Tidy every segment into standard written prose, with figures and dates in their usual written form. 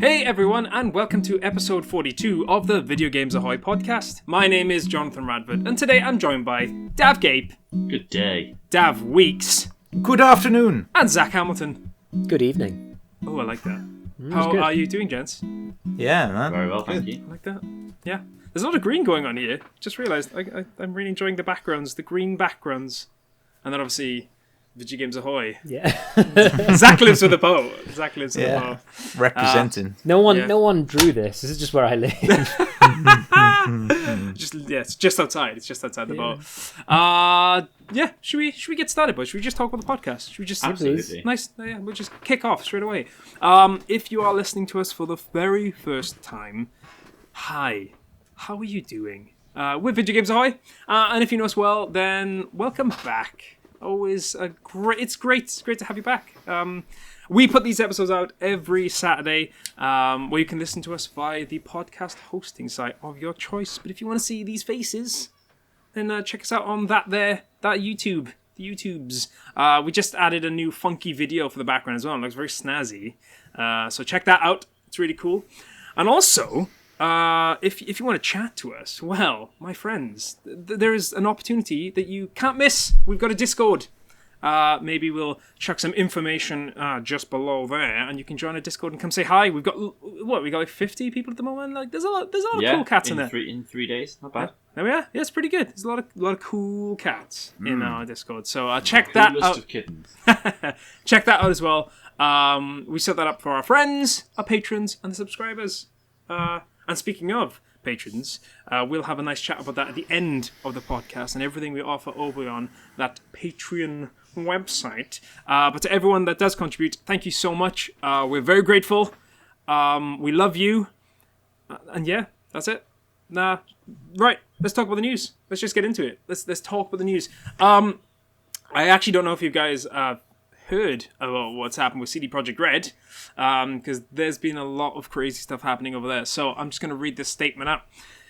Hey everyone, and welcome to episode 42 of the Video Games Ahoy Podcast. My name is Jonathan Radford, and today I'm joined by Daf Gape. Good day. Daf Weeks. Good afternoon. And Zach Hamilton. Good evening. Oh, I like that. How are you doing, gents? Yeah, man. Very well, thank you. I like that. Yeah. There's a lot of green going on here. Just realised I'm really enjoying the backgrounds, the green backgrounds. And then obviously, Video Games Ahoy. Yeah. Zach lives with a bow. Zach lives with a bow. Representing. No one drew this. This is just where I live. It's just outside. It's just outside the boat. Should we get started, boys? Should we just talk about the podcast? Should we just Absolutely. Nice? Yeah, we'll just kick off straight away. If you are listening to us for the very first time, hi, how are you doing? We're Video Games Ahoy, and if you know us well, then welcome back. Always it's great to have you back. We put these episodes out every Saturday, where you can listen to us via the podcast hosting site of your choice. But if you want to see these faces, then check us out on that YouTube. The YouTubes. We just added a new funky video for the background as well. It looks very snazzy. So check that out. It's really cool. And also, if you want to chat to us, well, my friends, there is an opportunity that you can't miss. We've got a Discord. Maybe we'll chuck some information just below there, and you can join a Discord and come say hi. We've got like 50 people at the moment. Like, there's a lot of cool cats in there. In 3 days, not bad. There we are. Yeah, it's pretty good. There's a lot of cool cats in our Discord. So check that out. Of kittens. Check that out as well. We set that up for our friends, our patrons, and the subscribers. And speaking of patrons, we'll have a nice chat about that at the end of the podcast and everything we offer over on that Patreon website. But to everyone that does contribute, thank you so much. We're very grateful. We love you. And yeah, that's it. Right, let's talk about the news. Let's just get into it. Let's talk about the news. I actually don't know if you guys heard about what's happened with CD Projekt Red, because there's been a lot of crazy stuff happening over there. So I'm just going to read this statement out.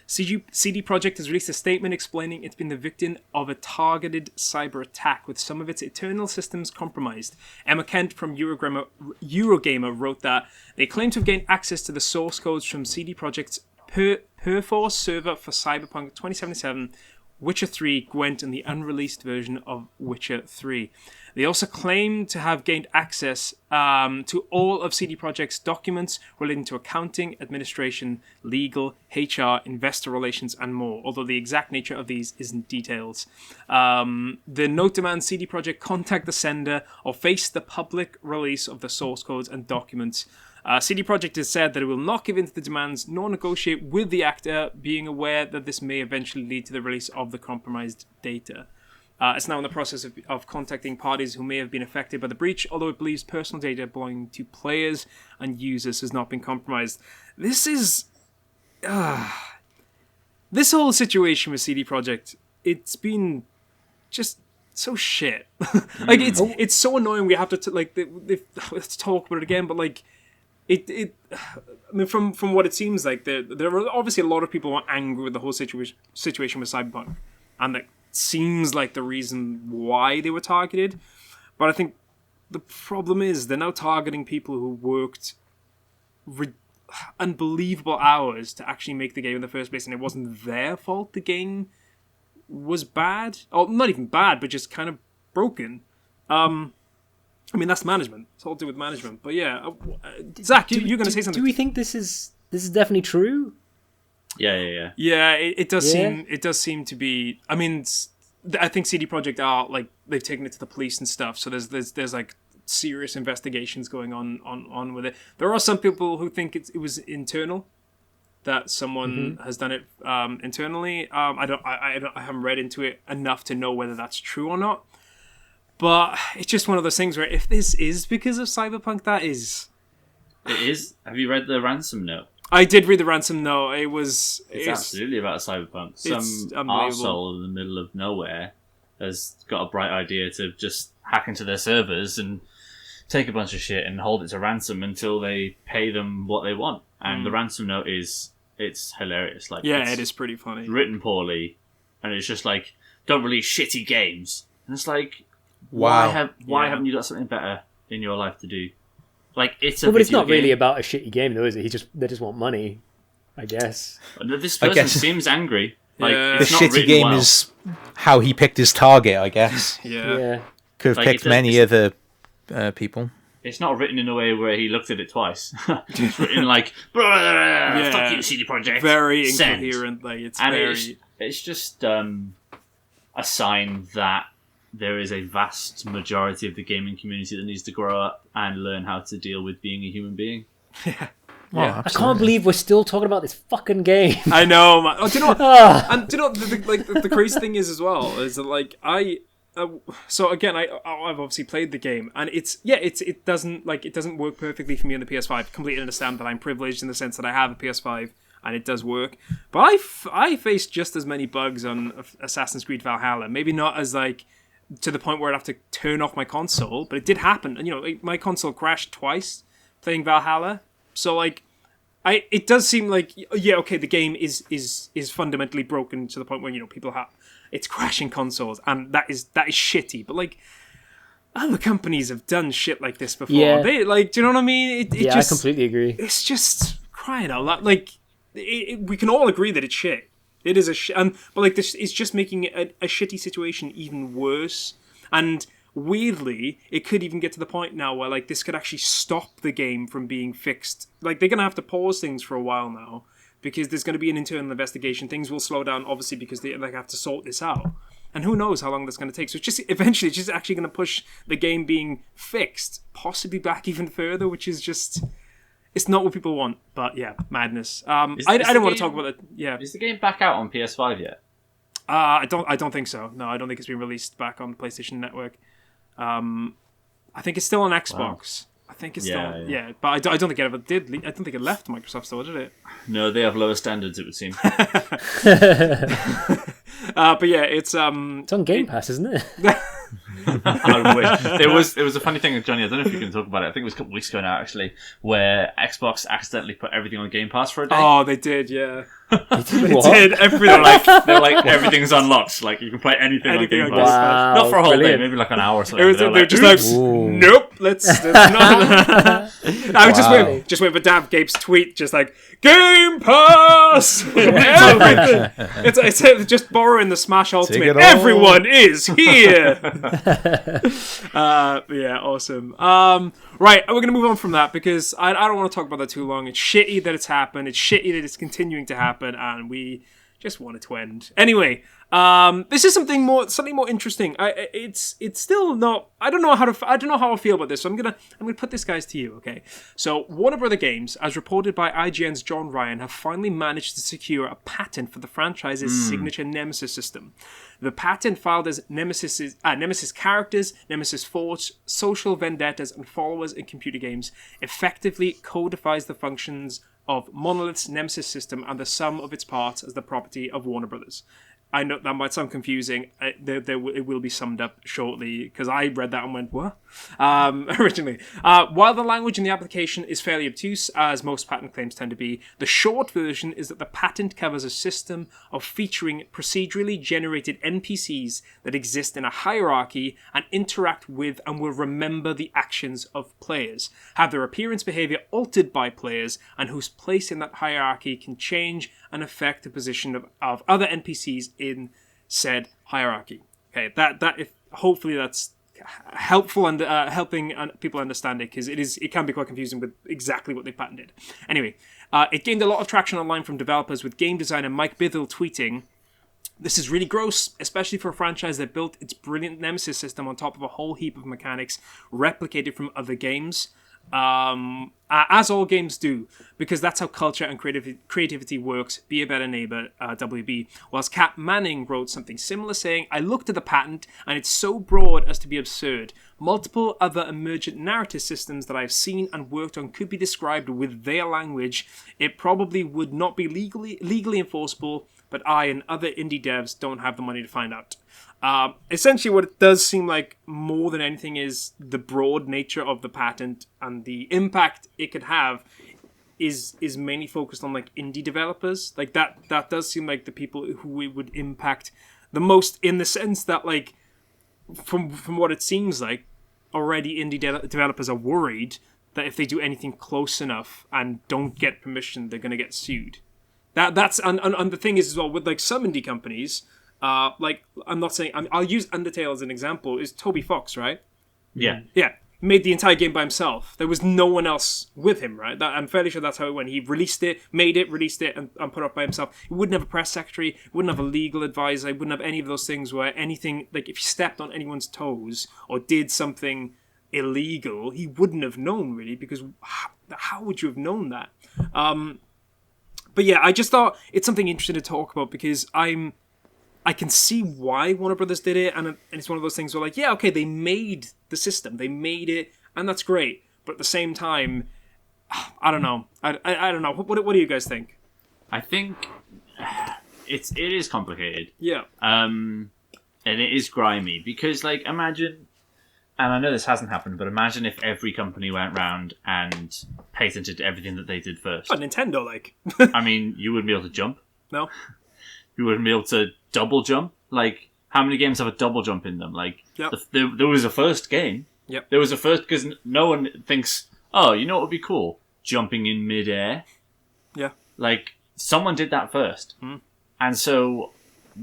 CD Projekt has released a statement explaining it's been the victim of a targeted cyber attack with some of its internal systems compromised. Emma Kent from Eurogamer wrote that they claim to have gained access to the source codes from CD Projekt's Perforce server for Cyberpunk 2077, Witcher 3, Gwent, and the unreleased version of Witcher 3. They also claim to have gained access to all of CD Projekt's documents relating to accounting, administration, legal, HR, investor relations, and more, although the exact nature of these isn't detailed. The note demands CD Projekt contact the sender or face the public release of the source codes and documents. CD Projekt has said that it will not give in to the demands nor negotiate with the actor, being aware that this may eventually lead to the release of the compromised data. It's now in the process of contacting parties who may have been affected by the breach, although it believes personal data belonging to players and users has not been compromised. This is... this whole situation with CD Projekt, it's been just so shit. Like, it's so annoying we have to let's talk about it again, but like... I mean, from what it seems like, there are obviously a lot of people who are angry with the whole situation with Cyberpunk, and that seems like the reason why they were targeted. But I think the problem is they're now targeting people who worked unbelievable hours to actually make the game in the first place, and it wasn't their fault the game was bad. Or not even bad, but just kind of broken. I mean, that's management. It's all to do with management. But yeah, Zach, you're going to say something. Do we think this is definitely true? Yeah. Yeah, it does seem. It does seem to be. I mean, I think CD Projekt are like they've taken it to the police and stuff. So there's like serious investigations going on with it. There are some people who think it was internal, that someone has done it internally. I haven't read into it enough to know whether that's true or not. But it's just one of those things where if this is because of Cyberpunk, that is... It is? Have you read the ransom note? I did read the ransom note. It's absolutely about Cyberpunk. Some arsehole in the middle of nowhere has got a bright idea to just hack into their servers and take a bunch of shit and hold it to ransom until they pay them what they want. And the ransom note it's hilarious. Like, it is pretty funny. Written poorly, and it's just like, don't release shitty games. And it's like... Why haven't you got something better in your life to do? Like, it's a Well, but it's video not really game. about a shitty game, though, is it? They just want money, I guess. This person seems angry. Like, Yeah. The it's not shitty written game well. is how he picked his target, I guess. Yeah. Could have Like, picked many other people. It's not written in a way where he looked at it twice. It's written like, fuck you, CD Projekt. Very Send. incoherent. Like, it's And very... it's just a sign that there is a vast majority of the gaming community that needs to grow up and learn how to deal with being a human being. Yeah. I can't believe we're still talking about this fucking game. I know, man. Oh, do you know what? And do you know the crazy thing is as well is that like so again I've obviously played the game and it doesn't work perfectly for me on the PS5. Completely understand that I'm privileged in the sense that I have a PS5 and it does work. But I faced just as many bugs on Assassin's Creed Valhalla. Maybe not as like to the point where I'd have to turn off my console, but it did happen. And my console crashed twice playing Valhalla. So like, it does seem like the game is fundamentally broken to the point where people have it's crashing consoles, and that is shitty. But like, other companies have done shit like this before. Yeah. They like, do you know what I mean? I completely agree. It's just crying out loud. Like, we can all agree that it's shit. It is a shit, but like this is just making a shitty situation even worse. And weirdly, it could even get to the point now where like this could actually stop the game from being fixed. Like, they're gonna have to pause things for a while now because there's going to be an internal investigation. Things will slow down, obviously, because they have to sort this out. And who knows how long that's going to take. So eventually it's just actually going to push the game being fixed, possibly back even further, which is just... It's not what people want, but yeah, madness. I don't want to talk about it. Yeah. Is the game back out on PS5 yet? I don't think so. No, I don't think it's been released back on the PlayStation Network. I think it's still on Xbox. Wow. I think it's still... Yeah, but I don't think it ever did. I don't think it left Microsoft Store, did it? No, they have lower standards, it would seem. But yeah, it's... It's on Game Pass, isn't it? I wish. It was a funny thing with Jonny. I don't know if you can talk about it. I think it was a couple of weeks ago now, actually, where Xbox accidentally put everything on Game Pass for a day. Oh, they did, yeah. They did everything. They're like everything's unlocked. Like, you can play anything on Game Pass. Wow, Not for a whole brilliant. day, maybe like an hour or something. They're just like, nope, let's not. I was just waiting for Daf Gape's tweet, just like, Game Pass! Everything! It's just borrowing the Smash Ultimate. Everyone is here! Yeah, awesome. Right, we're going to move on from that because I don't want to talk about that too long. It's shitty that it's happened. It's shitty that it's continuing to happen, and we just want it to end. Anyway, this is something more interesting. It's still not. I don't know how I feel about this. So I'm gonna put this guys to you. Okay. So Warner Brother Games, as reported by IGN's John Ryan, have finally managed to secure a patent for the franchise's signature Nemesis system. The patent, filed as Nemesis characters, Nemesis forts, social vendettas, and followers in computer games, effectively codifies the functions of Monolith's Nemesis system and the sum of its parts as the property of Warner Brothers. I know that might sound confusing. It will be summed up shortly, because I read that and went, what? Originally. While the language in the application is fairly obtuse, as most patent claims tend to be, the short version is that the patent covers a system of featuring procedurally generated NPCs that exist in a hierarchy and interact with and will remember the actions of players, have their appearance behavior altered by players, and whose place in that hierarchy can change and affect the position of other NPCs in said hierarchy. Okay, hopefully that's helpful and helping people understand it, because it can be quite confusing with exactly what they patented. Anyway, it gained a lot of traction online from developers, with game designer Mike Bithell tweeting, "This is really gross, especially for a franchise that built its brilliant Nemesis system on top of a whole heap of mechanics replicated from other games. As all games do, because that's how culture and creativity works. Be a better neighbor, WB." Whilst Kat Manning wrote something similar, saying, "I looked at the patent and it's so broad as to be absurd. Multiple other emergent narrative systems that I've seen and worked on could be described with their language. It probably would not be legally enforceable, but I and other indie devs don't have the money to find out." Essentially, what it does seem like more than anything is the broad nature of the patent and the impact it could have is mainly focused on like indie developers. Like that does seem like the people who it would impact the most, in the sense that, like, from what it seems like, already indie developers are worried that if they do anything close enough and don't get permission, they're going to get sued. That's and the thing is as well with like some indie companies, like I'm not saying I'll use Undertale as an example. Is Toby Fox, right? Yeah. Yeah. Made the entire game by himself. There was no one else with him, right? I'm fairly sure that's how it went. He released it, made it, released it, and put it up by himself. He wouldn't have a press secretary, wouldn't have a legal advisor, he wouldn't have any of those things where anything, like if he stepped on anyone's toes or did something illegal, he wouldn't have known really, because how would you have known that? But yeah, I just thought it's something interesting to talk about because I can see why Warner Brothers did it, and it's one of those things where, like, yeah, okay, they made the system, they made it, and that's great. But at the same time, I don't know. I don't know. What do you guys think? I think it is complicated. Yeah. And it is grimy because, like, imagine, and I know this hasn't happened, but imagine if every company went round and patented everything that they did first. Oh, Nintendo, like. I mean, you wouldn't be able to jump. No. You wouldn't be able to double jump. Like, how many games have a double jump in them? Like, yep. there was a first game. Yep. There was a first, because no one thinks, oh, you know what would be cool? Jumping in midair. Yeah. Like, someone did that first. Mm. And so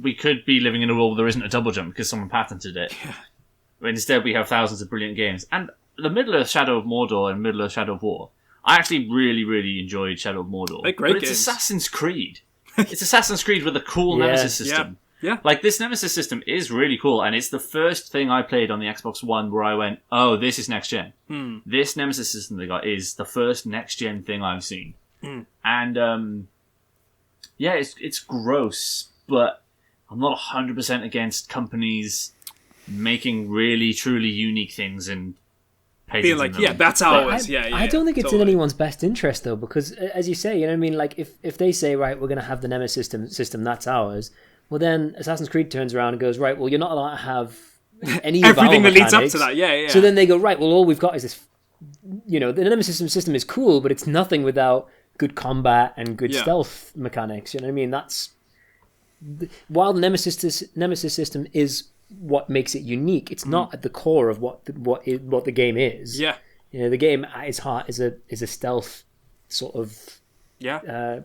we could be living in a world where there isn't a double jump because someone patented it. Yeah. But instead we have thousands of brilliant games. And the Middle-earth Shadow of Mordor and Middle-earth Shadow of War, I actually really, really enjoyed Shadow of Mordor. They're great but it's games. Assassin's Creed. It's Assassin's Creed with a cool Nemesis system. Yeah. Like, this Nemesis system is really cool, and it's the first thing I played on the Xbox One where I went, oh, this is next-gen. Mm. This Nemesis system they got is the first next-gen thing I've seen. Mm. And, yeah, it's gross, but I'm not 100% against companies making really, truly unique things and being like, yeah, that's how it is. I don't think it's in anyone's best interest, though, because, as you say, you know what I mean? Like, if they say, right, we're going to have the Nemesis system, that's ours, well, then Assassin's Creed turns around and goes, right, well, you're not allowed to have any everything that leads up mechanics. to that, yeah. So then they go, right, well, all we've got is this, you know, the Nemesis system is cool, but it's nothing without good combat and good stealth mechanics, you know what I mean? That's... While the Nemesis system is what makes it unique, it's not at the core of what the game is. Yeah. You know, the game at its heart is a stealth sort of... Yeah.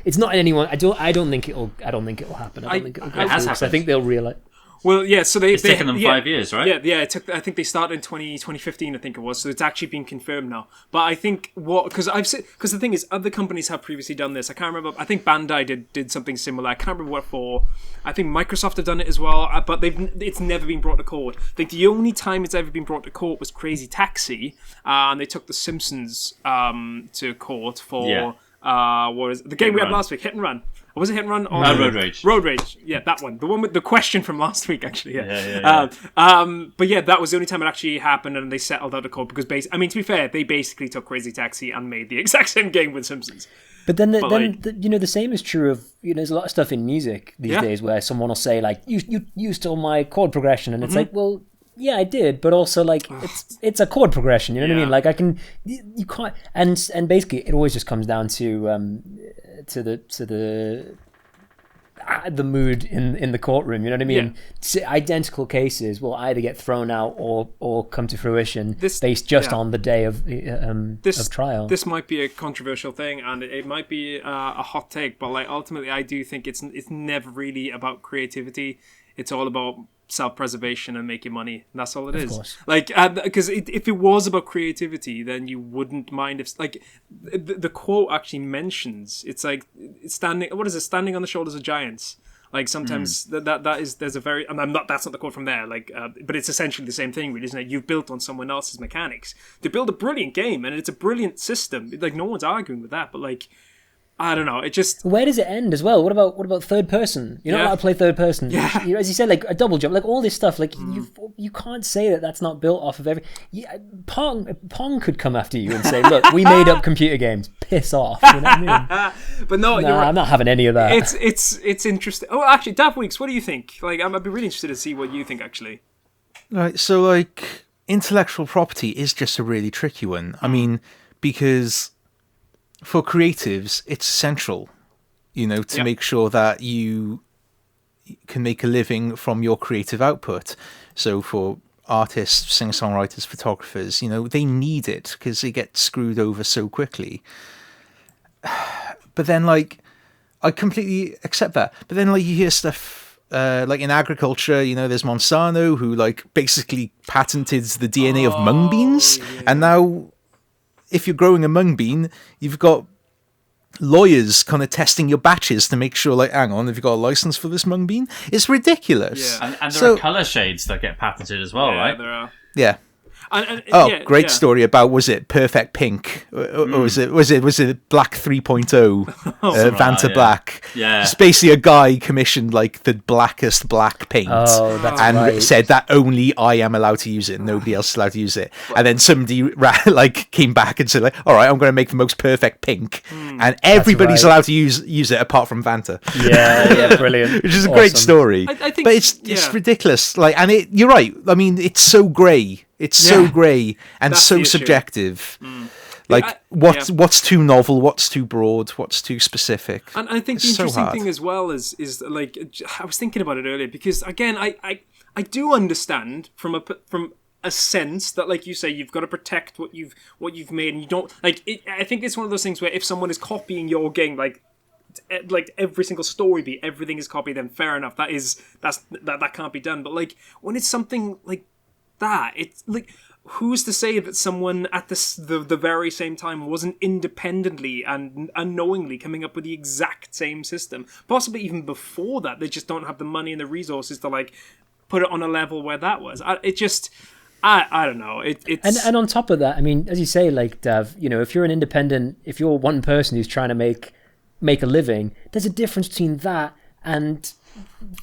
It's not in anyone. I don't think it'll happen. I don't think it'll go it has through, happened. I think they'll realize. Well, yeah. So it's taken them 5 years, right? Yeah. It took. I think they started in 2015. I think it was. So it's actually been confirmed now. But I think because the thing is, other companies have previously done this. I can't remember. I think Bandai did something similar. I can't remember what for. I think Microsoft have done it as well. But it's never been brought to court. I think the only time it's ever been brought to court was Crazy Taxi, and they took The Simpsons to court for what is the game we had last week? Hit and Run. Or was it Hit and Run? Or Road Rage. Road Rage. Yeah, that one. The one with the question from last week, actually. Yeah. But yeah, that was the only time it actually happened, and they settled out of court because, to be fair, they basically took Crazy Taxi and made the exact same game with Simpsons. But then, the same is true of, there's a lot of stuff in music these days where someone will say, like, you stole my chord progression, and it's like, well, yeah, I did, but also, like, it's a chord progression, you know what I mean? Like, you can't, and basically, it always just comes down to the mood in the courtroom, you know what I mean? Identical cases will either get thrown out or come to fruition based just on the day of trial. This might be a controversial thing, and it might be a hot take, but like ultimately, I do think it's never really about creativity. It's all about self-preservation and making money, and that's all it is. Of course. Like, because if it was about creativity, then you wouldn't mind if, like, the quote actually mentions it's like standing on the shoulders of giants. Like sometimes there's a very, and that's not the quote from there. Like, but it's essentially the same thing, really, isn't it? You've built on someone else's mechanics to build a brilliant game, and it's a brilliant system. Like, no one's arguing with that, but like, I don't know. It just... Where does it end as well? What about third person? You're not allowed to play third person. Yeah. As you said, like a double jump, like all this stuff. Like you can't say that that's not built off of every. Yeah, Pong could come after you and say, "Look, we made up computer games. Piss off." You know what I mean? But no, you're right. I'm not having any of that. It's interesting. Oh, actually, Daf Weeks. What do you think? Like, I'd be really interested to see what you think. Actually, right. So, like, intellectual property is just a really tricky one. I mean, because for creatives, it's essential, to make sure that you can make a living from your creative output. So for artists, singer-songwriters, photographers, they need it because they get screwed over so quickly. But then, like, I completely accept that. But then, like, you hear stuff like in agriculture, there's Monsanto who, like, basically patented the DNA of mung beans. Yeah. And now, if you're growing a mung bean, you've got lawyers kind of testing your batches to make sure, like, hang on, have you got a license for this mung bean? It's ridiculous. Yeah. And there are colour shades that get patented as well, right? There are. Yeah. Great story about, was it Perfect Pink or was it Black 3.0 Vanta Black? Yeah, it's basically a guy commissioned like the blackest black paint and said that only I am allowed to use it, nobody else is allowed to use it. And then somebody like came back and said, like, all right, I'm going to make the most perfect pink, and everybody's allowed to use it apart from Vanta. Yeah, brilliant. Which is a great story. I think, but it's ridiculous. Like, and you're right. I mean, it's so grey. It's so grey and so subjective. Like, what's too novel, what's too broad, what's too specific. And I think the interesting thing as well is like, I was thinking about it earlier, because again, I do understand from a sense that, like you say, you've got to protect what you've made, and you don't like it. I think it's one of those things where if someone is copying your game, like every single story beat, everything is copied, then fair enough, that can't be done. But like when it's something like that, it's like, who's to say that someone at the very same time wasn't independently and unknowingly coming up with the exact same system? Possibly even before that, they just don't have the money and the resources to like put it on a level where that was. I don't know. It's and on top of that, I mean, as you say, like, Dav, if you're an independent, if you're one person who's trying to make a living, there's a difference between that and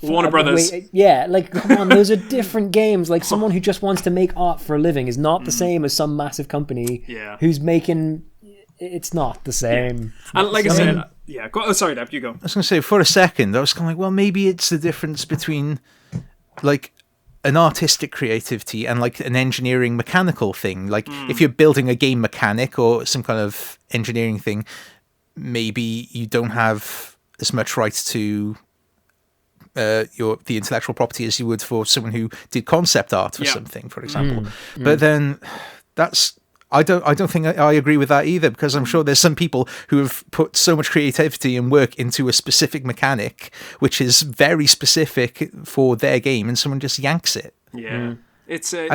Warner Brothers. Like, come on, those are different games. Like, someone who just wants to make art for a living is not the same as some massive company who's making. It's not the same. And like I said, sorry, Dab, you go. I was going to say, for a second, I was kind of like, well, maybe it's the difference between like an artistic creativity and like an engineering mechanical thing. Like, if you're building a game mechanic or some kind of engineering thing, maybe you don't have as much right to the intellectual property as you would for someone who did concept art for something, for example. But then I don't think I agree with that either, because I'm sure there's some people who have put so much creativity and work into a specific mechanic which is very specific for their game, and someone just yanks it. I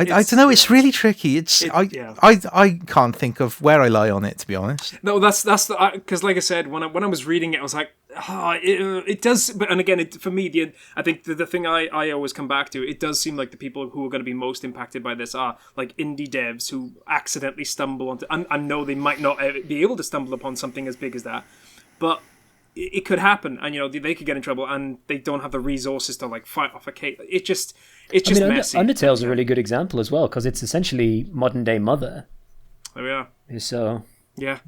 don't know. It's really tricky. I can't think of where I lie on it, to be honest. No, that's because, like I said, when I was reading it, I was like, it does. But and again, for me, I think the thing I always come back to, it does seem like the people who are going to be most impacted by this are like indie devs who accidentally stumble onto. I know they might not be able to stumble upon something as big as that, but it could happen, and they could get in trouble, and they don't have the resources to like fight off a case. It's just messy. Undertale's a really good example as well, because it's essentially modern day Mother. There we are. So yeah.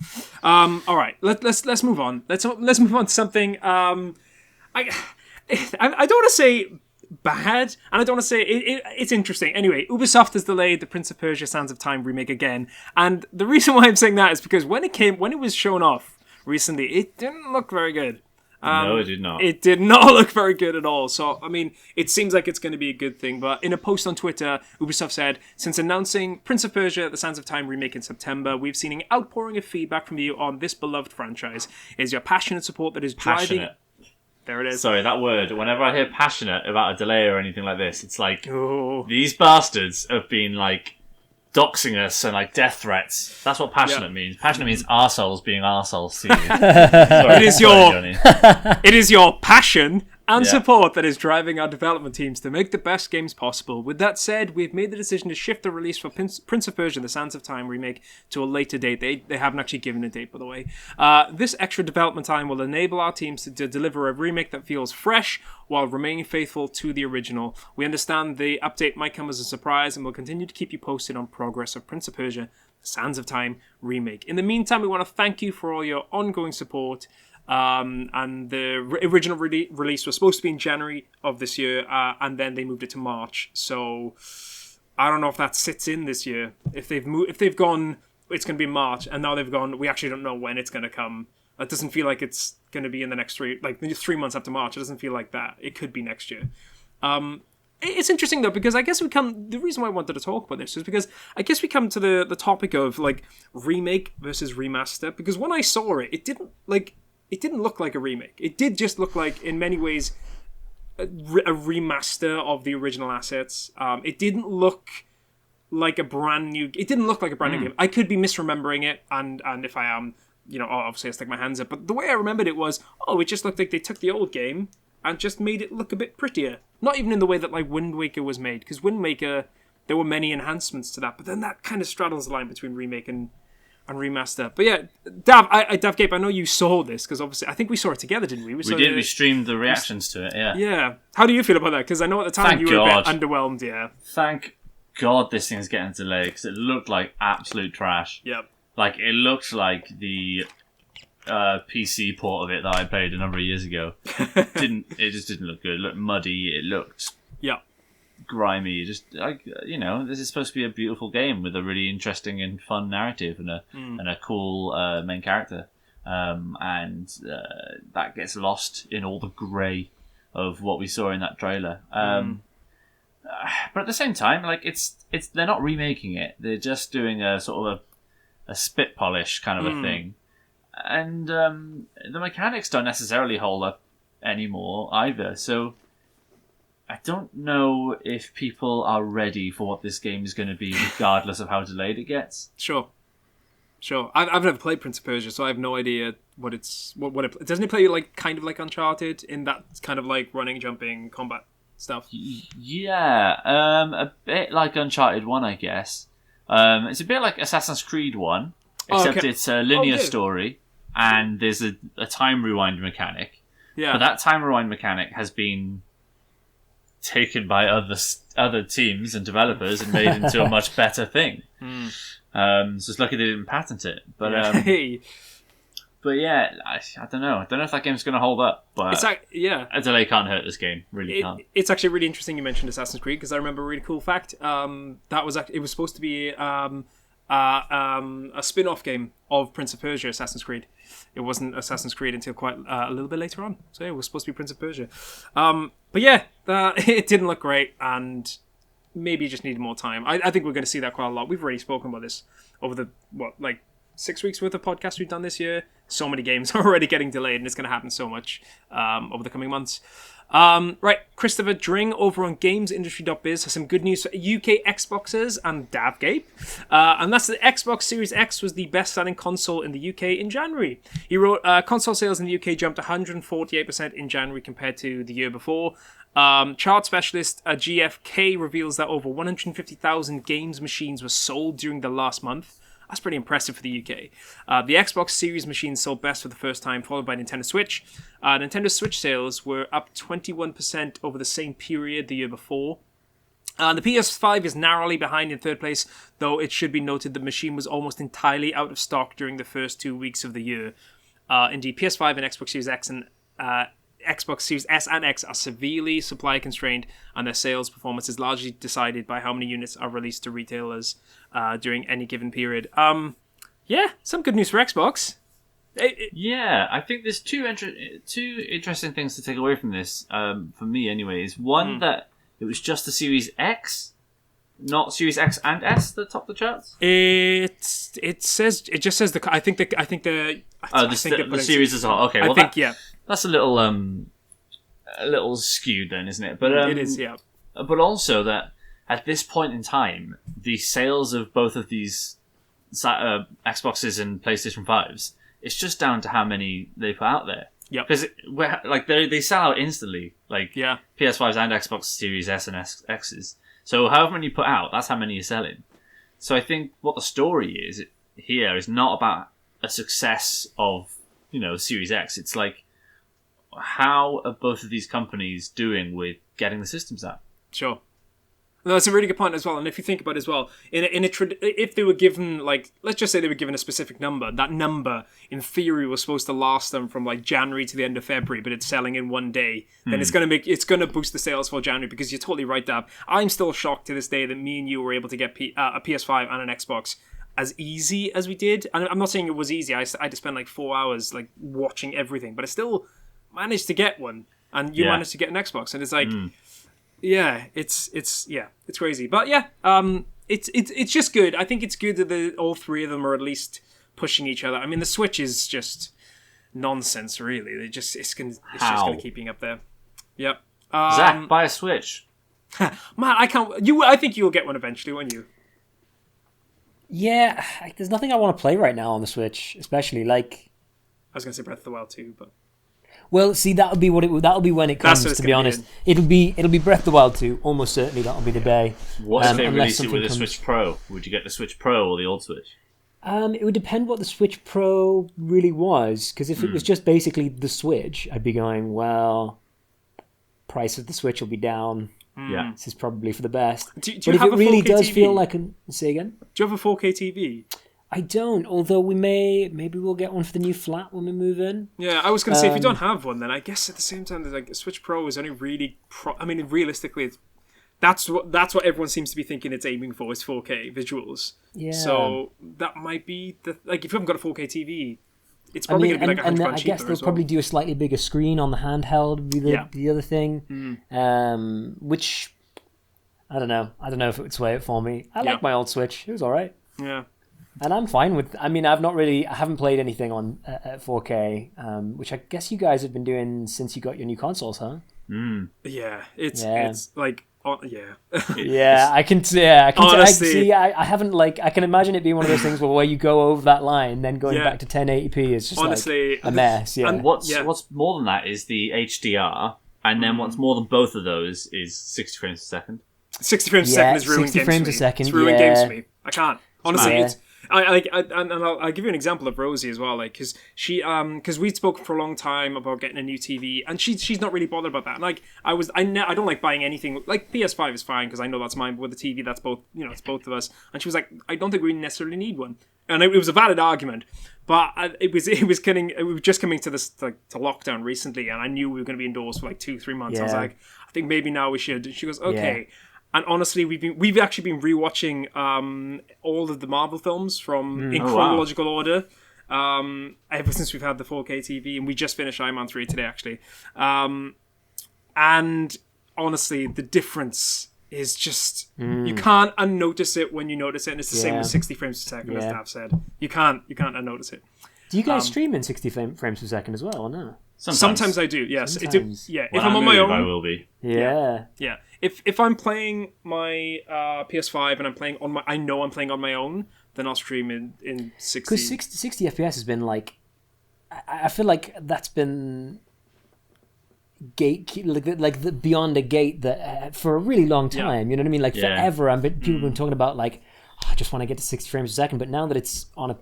All right. Let's move on. Let's move on to something. I don't want to say bad, and I don't want to say it's interesting. Anyway, Ubisoft has delayed the Prince of Persia: Sands of Time remake again, and the reason why I'm saying that is because when it was shown off recently, it didn't look very good. No, it did not. It did not look very good at all. So, I mean, it seems like it's going to be a good thing. But in a post on Twitter, Ubisoft said, since announcing Prince of Persia: The Sands of Time remake in September, we've seen an outpouring of feedback from you on this beloved franchise. It is your passionate support that is driving... Passionate. There it is. Sorry, that word. Whenever I hear passionate about a delay or anything like this, it's like, these bastards have been, like, doxing us and like death threats. That's what passionate means. Passionate means arseholes being arseholes to you. Sorry, it is your passion and support that is driving our development teams to make the best games possible. With that said, we've made the decision to shift the release for Prince of Persia: The Sands of Time remake to a later date. They haven't actually given a date, by the way. This extra development time will enable our teams to deliver a remake that feels fresh while remaining faithful to the original. We understand the update might come as a surprise, and we'll continue to keep you posted on progress of Prince of Persia: The Sands of Time remake. In the meantime, we want to thank you for all your ongoing support. And the original release was supposed to be in January of this year, and then they moved it to March. So I don't know if that sits in this year. If they've gone, it's going to be March, and now they've gone, we actually don't know when it's going to come. It doesn't feel like it's going to be in the next 3 months after March. It doesn't feel like that. It could be next year. It's interesting though, because I guess the reason why I wanted to talk about this is because I guess we come to the topic of like remake versus remaster, because when I saw it, it didn't look like a remake. It did just look like, in many ways, a remaster of the original assets. It didn't look like a brand new game. I could be misremembering it, and if I am, obviously I stick my hands up. But the way I remembered it was, it just looked like they took the old game and just made it look a bit prettier. Not even in the way that like Wind Waker was made, because Wind Waker, there were many enhancements to that, but then that kind of straddles the line between remake and remaster. But yeah, Daf Gape, I know you saw this, because obviously I think we saw it together, didn't we? We streamed the reactions to it, yeah. Yeah. How do you feel about that? Because I know at the time you were a bit underwhelmed, yeah. Thank God this thing's getting delayed, because it looked like absolute trash. Yep. Like, it looked like the PC port of it that I played a number of years ago. It just didn't look good. It looked muddy. It looked grimy. Just like, this is supposed to be a beautiful game with a really interesting and fun narrative and a cool main character. And that gets lost in all the grey of what we saw in that trailer. But at the same time, like it's they're not remaking it. They're just doing a sort of a spit polish kind of a thing. And the mechanics don't necessarily hold up anymore either. So I don't know if people are ready for what this game is going to be, regardless of how delayed it gets. Sure. I've never played Prince of Persia, so I have no idea what it's what it doesn't it play like kind of like Uncharted in that kind of like running, jumping, combat stuff. Yeah, a bit like Uncharted 1, I guess. It's a bit like Assassin's Creed 1, except it's a linear story. And there's a time rewind mechanic. Yeah. But that time rewind mechanic has been taken by other teams and developers and made into a much better thing. So it's lucky they didn't patent it. But but yeah, I don't know. I don't know if that game's going to hold up. But a delay can't hurt this game. Really can't. It's actually really interesting you mentioned Assassin's Creed, because I remember a really cool fact. It was supposed to be a spin-off game of Prince of Persia, Assassin's Creed. It wasn't Assassin's Creed until quite a little bit later on. So yeah, it was supposed to be Prince of Persia. But yeah, it didn't look great, and maybe it just needed more time. I think we're going to see that quite a lot. We've already spoken about this over the 6 weeks worth of podcasts we've done this year. So many games are already getting delayed, and it's going to happen so much over the coming months. Right, Christopher Dring over on GamesIndustry.biz has some good news for UK Xboxers and Daf Gape. And that's the Xbox Series X was the best-selling console in the UK in January. He wrote, console sales in the UK jumped 148% in January compared to the year before. Chart specialist GFK reveals that over 150,000 games machines were sold during the last month. That's pretty impressive for the UK. The Xbox Series machines sold best for the first time, followed by Nintendo Switch. Nintendo Switch sales were up 21% over the same period the year before. The PS5 is narrowly behind in third place, though it should be noted the machine was almost entirely out of stock during the first 2 weeks of the year. Indeed, PS5 and Xbox Series X and Xbox Series S and X are severely supply constrained, and their sales performance is largely decided by how many units are released to retailers during any given period. Yeah, some good news for Xbox. Yeah, I think there's two interesting things to take away from this, for me anyway. Is one that it was just the Series X, not Series X and S that topped the charts. It just says the series as a whole. Okay, well that's a little skewed then, isn't it? But it is, yeah. But also that at this point in time, the sales of both of these Xboxes and PlayStation 5s, it's just down to how many they put out there. Yeah, because they sell out instantly. PS5s and Xbox Series S and X's. So however many you put out, that's how many you're selling. So I think what the story is here is not about a success of Series X. It's like, how are both of these companies doing with getting the systems out? Sure. No, that's a really good point as well. And if you think about it as well, if they were given, let's just say they were given a specific number, that number, in theory, was supposed to last them from, January to the end of February, but it's selling in one day, then it's going to boost the sales for January, because you're totally right, Dab. I'm still shocked to this day that me and you were able to get a PS5 and an Xbox as easy as we did. And I'm not saying it was easy. I had to spend, 4 hours, watching everything, but I still managed to get one, and you managed to get an Xbox, and it's Yeah, it's crazy. But yeah, it's just good. I think it's good that all three of them are at least pushing each other. I mean, the Switch is just nonsense, really. It's just gonna keep being up there. Yep. Zach, buy a Switch. Man, I can't. I think you'll get one eventually, won't you? Yeah, there's nothing I want to play right now on the Switch, especially like. I was gonna say Breath of the Wild 2, but. Well, see, that'll be when it comes. To be honest, it'll be Breath of the Wild 2. Almost certainly, that'll be the day. What if they release it with the Switch Pro? Would you get the Switch Pro or the old Switch? It would depend what the Switch Pro really was. Because if it was just basically the Switch, I'd be going, well, price of the Switch will be down. Yeah, this is probably for the best. Do you but if have it really does TV? feel like say again. Do you have a 4K TV? I don't, although maybe we'll get one for the new flat when we move in. Yeah, I was going to say, if you don't have one, then I guess at the same time, there's like a Switch Pro is only really... I mean, realistically, that's what everyone seems to be thinking it's aiming for, is 4K visuals. Yeah. So that might be... if you haven't got a 4K TV, it's probably going to be like $100 cheaper. I guess they'll probably do a slightly bigger screen on the handheld, would be the other thing. Which, I don't know. I don't know if it would sway it for me. I like my old Switch. It was all right. Yeah. And I'm fine with... I mean, I haven't played anything on at 4K, which I guess you guys have been doing since you got your new consoles, huh? Yeah, it's like... yeah, I can Honestly, I haven't I can imagine it being one of those things where you go over that line, then going back to 1080p is just honestly a mess. Yeah. And what's more than that is the HDR, and then what's more than both of those is 60 frames a second. 60 frames a second is ruining 60 games frames for me. a second. It's ruining games for me. I can't. Honestly, Yeah. it's... I'll give you an example of Rosie as well, like, because she, because we'd spoken for a long time about getting a new TV, and she's not really bothered about that. And like, I don't like buying anything. Like PS5 is fine because I know that's mine, but with the TV, that's both, it's both of us. And she was like, I don't think we necessarily need one, and it was a valid argument. But it was just coming to this to lockdown recently, and I knew we were going to be indoors for like 2-3 months. Yeah. I was like, I think maybe now we should. And she goes, okay. Yeah. And honestly, we've actually been rewatching all of the Marvel films in chronological order ever since we've had the 4K TV, and we just finished Iron Man 3 today, actually. And honestly, the difference is just you can't unnotice it when you notice it, and it's the same with 60 frames per second, as Daf said. You can't unnotice it. Do you guys stream in 60 frames per second as well, or no? Sometimes I do, yes. Sometimes. If I'm on my own, I will be. Yeah. If I'm playing my PS5 and I'm playing I know I'm playing on my own, then I'll stream in 60. Because 60 FPS has been like, I feel like that's been beyond a gate that for a really long time. You know what I mean? Like forever, people have been talking about like, I just want to get to 60 frames a second. But now that it's on a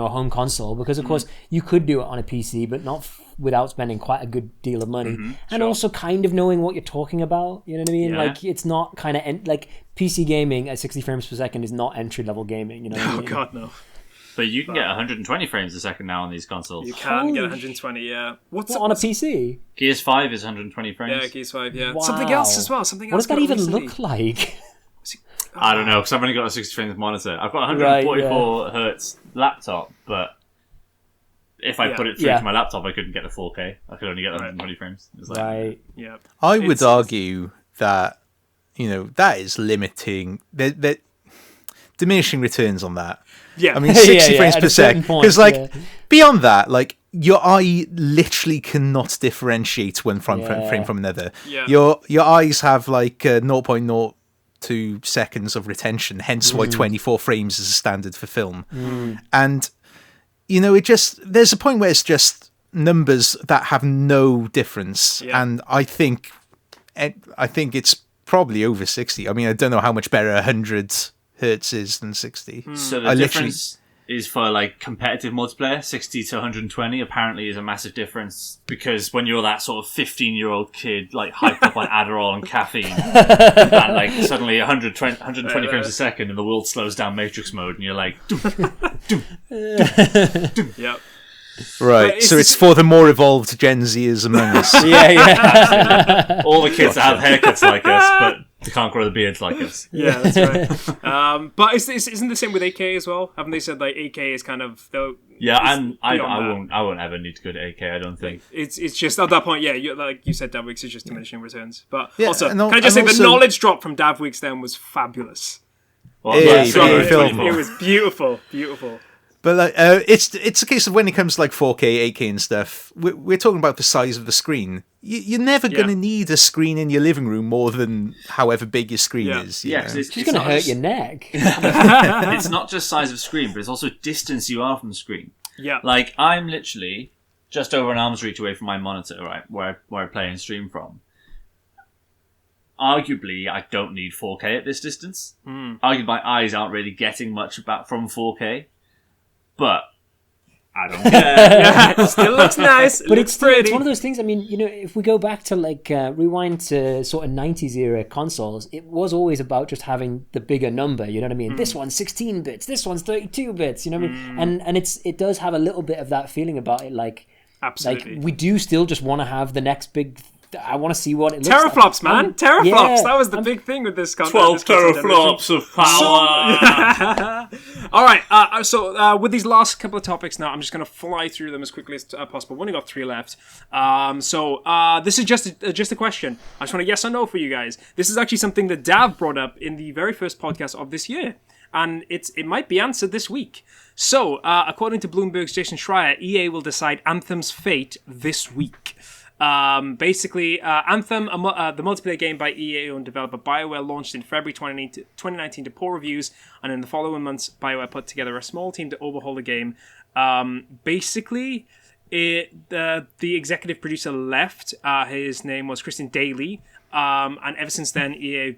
home console, because of course you could do it on a PC, but not without spending quite a good deal of money, and also kind of knowing what you're talking about. You know what I mean? Yeah. Like it's not kind of like PC gaming at 60 frames per second is not entry level gaming. You know? What I mean? God no. But you can get 120 frames a second now on these consoles. You can get 120, yeah. On a PC? Gears 5 is 120 frames. Yeah, Gears 5, yeah. Wow. Something else as well. What does that even look like? I don't know, because I've only got a 60 frames monitor. I've got a 144 hertz laptop, but if I put it through to my laptop, I couldn't get the 4K. I could only get 120 frames. It's like, yeah. I would argue that, that is limiting... That diminishing returns on that. Yeah. I mean, 60 frames per second. Because, beyond that, your eye literally cannot differentiate one frame from another. Yeah. Your eyes have, 0.02 seconds of retention, hence why 24 frames is a standard for film. And, there's a point where it's just numbers that have no difference. Yeah. And I think it's probably over 60. I mean, I don't know how much better 100 hertz is than 60. So the difference is for competitive multiplayer, 60 to 120 apparently is a massive difference, because when you're that sort of 15-year-old kid hyped up on Adderall and caffeine and suddenly 120 frames a second and the world slows down Matrix mode and you're like yep. Right, so it's for the more evolved Gen Zers among us. Yeah. All the kids that have haircuts like us, but they can't grow the beards like us. Yeah, that's right. But isn't the same with 8K as well? Haven't they said 8K is kind of Yeah, and I won't ever need to go to AK. I don't think it's just at that point. Yeah, like you said, Daf Weeks is just diminishing returns. But Yeah, also, and can I just say the knowledge drop from Daf Weeks then was fabulous. Well, It was beautiful. But like, it's a case of when it comes to like 4K, 8K and stuff, we're talking about the size of the screen. You're never going to need a screen in your living room more than however big your screen is. Because it's going to hurt your neck. It's not just size of screen, but it's also distance you are from the screen. Yeah. Like, I'm literally just over an arm's reach away from my monitor, right, where I play and stream from. Arguably, I don't need 4K at this distance. Arguably, my eyes aren't really getting much back from 4K. But I don't care. It still looks nice. But it's one of those things. I mean, if we go back to like rewind to sort of 90s era consoles, it was always about just having the bigger number. You know what I mean? This one's 16 bits. This one's 32 bits. You know what I mean? And it does have a little bit of that feeling about it. Like, absolutely. Like we do still just want to have the next big. I want to see what it looks teraflops, like. Man. Teraflops. That was the big thing with this console. 12 teraflops of power. All right. So with these last couple of topics now, I'm just going to fly through them as quickly as possible. We've only got 3 left. This is just a question. I just want a yes or no for you guys. This is actually something that Dav brought up in the very first podcast of this year. And it might be answered this week. So, according to Bloomberg's Jason Schreier, EA will decide Anthem's fate this week. Basically, Anthem, the multiplayer game by EA-owned developer BioWare, launched in February 2019 to poor reviews, and in the following months, BioWare put together a small team to overhaul the game. Basically, the executive producer left. His name was Christian Daly, and ever since then, EA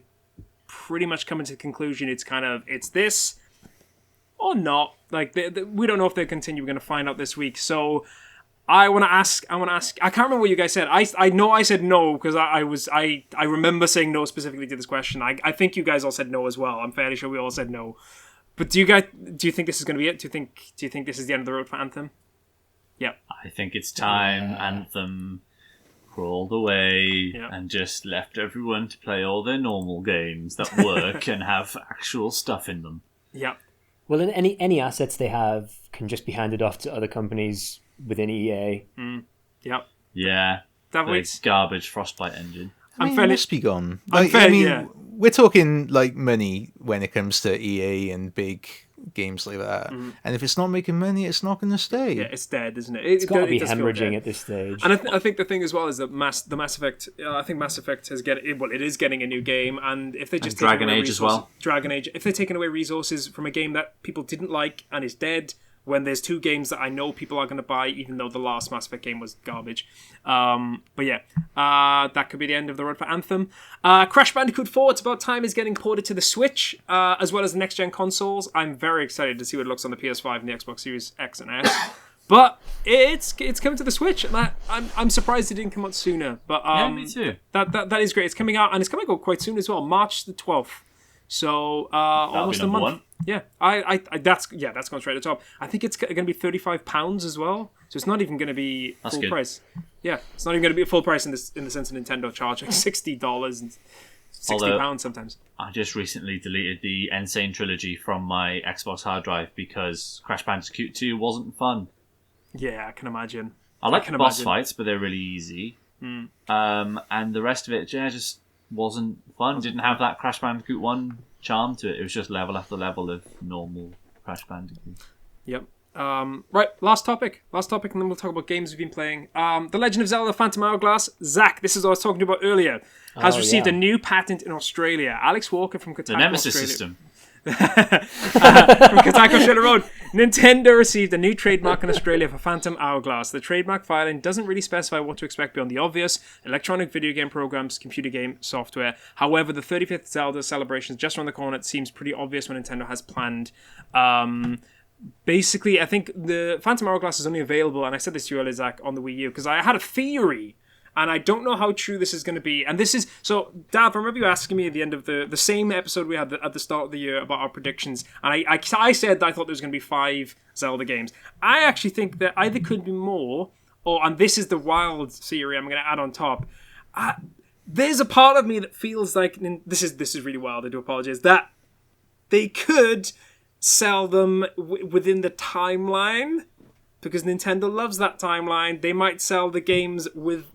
pretty much come to the conclusion it's this or not. Like we don't know if they'll continue. We're going to find out this week. So. I want to ask. I can't remember what you guys said. I know I said no because I remember saying no specifically to this question. I think you guys all said no as well. I'm fairly sure we all said no. But do you think this is going to be it? Do you think this is the end of the road for Anthem? Yeah. I think it's time Anthem crawled away and just left everyone to play all their normal games that work and have actual stuff in them. Yeah. Well, then any assets they have can just be handed off to other companies within EA. Yep. Yeah. That was garbage Frostbite engine. It must be gone. We're talking like money when it comes to EA and big games like that. And if it's not making money, it's not going to stay. Yeah, it's dead, isn't it? It's got to be hemorrhaging at this stage. And I think the thing as well is that Mass Effect. I think Mass Effect it is getting a new game, and if they just Dragon Age as well. Dragon Age. If they're taking away resources from a game that people didn't like and is dead. When there's 2 games that I know people are going to buy, even though the last Mass Effect game was garbage. But yeah, that could be the end of the road for Anthem. Crash Bandicoot 4, It's About Time, is getting ported to the Switch, as well as the next-gen consoles. I'm very excited to see what it looks on the PS5 and the Xbox Series X and S. But it's coming to the Switch, and I'm surprised it didn't come out sooner. But yeah, me too. That is great. It's coming out, and it's coming out quite soon as well, March the 12th. So almost a month. One. Yeah, that's going straight to the top. I think it's going to be £35 as well, so it's not even going to be full price. Yeah, it's not even going to be full price in the sense of Nintendo charge like $60 and £60 sometimes. I just recently deleted the Insane Trilogy from my Xbox hard drive because Crash Bandicoot 2 wasn't fun. Yeah, I can imagine. I like the boss fights, but they're really easy. And the rest of it, just wasn't fun. Didn't have that Crash Bandicoot 1 charm to it. It was just level after level of normal Crash Bandicoot. Yep. Right, last topic, and then we'll talk about games we've been playing. The Legend of Zelda Phantom Hourglass. Zach, this is what I was talking about earlier, has received a new patent in Australia. Alex Walker from Katana, the Nemesis Australia. system. From Katana Zero Road. Nintendo received a new trademark in Australia for Phantom Hourglass. The trademark filing doesn't really specify what to expect beyond the obvious: electronic video game programs, computer game software. However, the 35th Zelda celebration is just around the corner. It seems pretty obvious what Nintendo has planned. Basically, I think the Phantom Hourglass is only available, and I said this to you earlier, Zach, on the Wii U, because I had a theory, and I don't know how true this is going to be. And this is... So, Dav, I remember you asking me at the end of the same episode we had at the start of the year about our predictions, and I said that I thought there was going to be 5 Zelda games. I actually think that either could be more, and this is the wild theory I'm going to add on top. There's a part of me that feels like... This is really wild, I do apologize. That they could... sell them within the timeline because Nintendo loves that timeline. They might sell the games with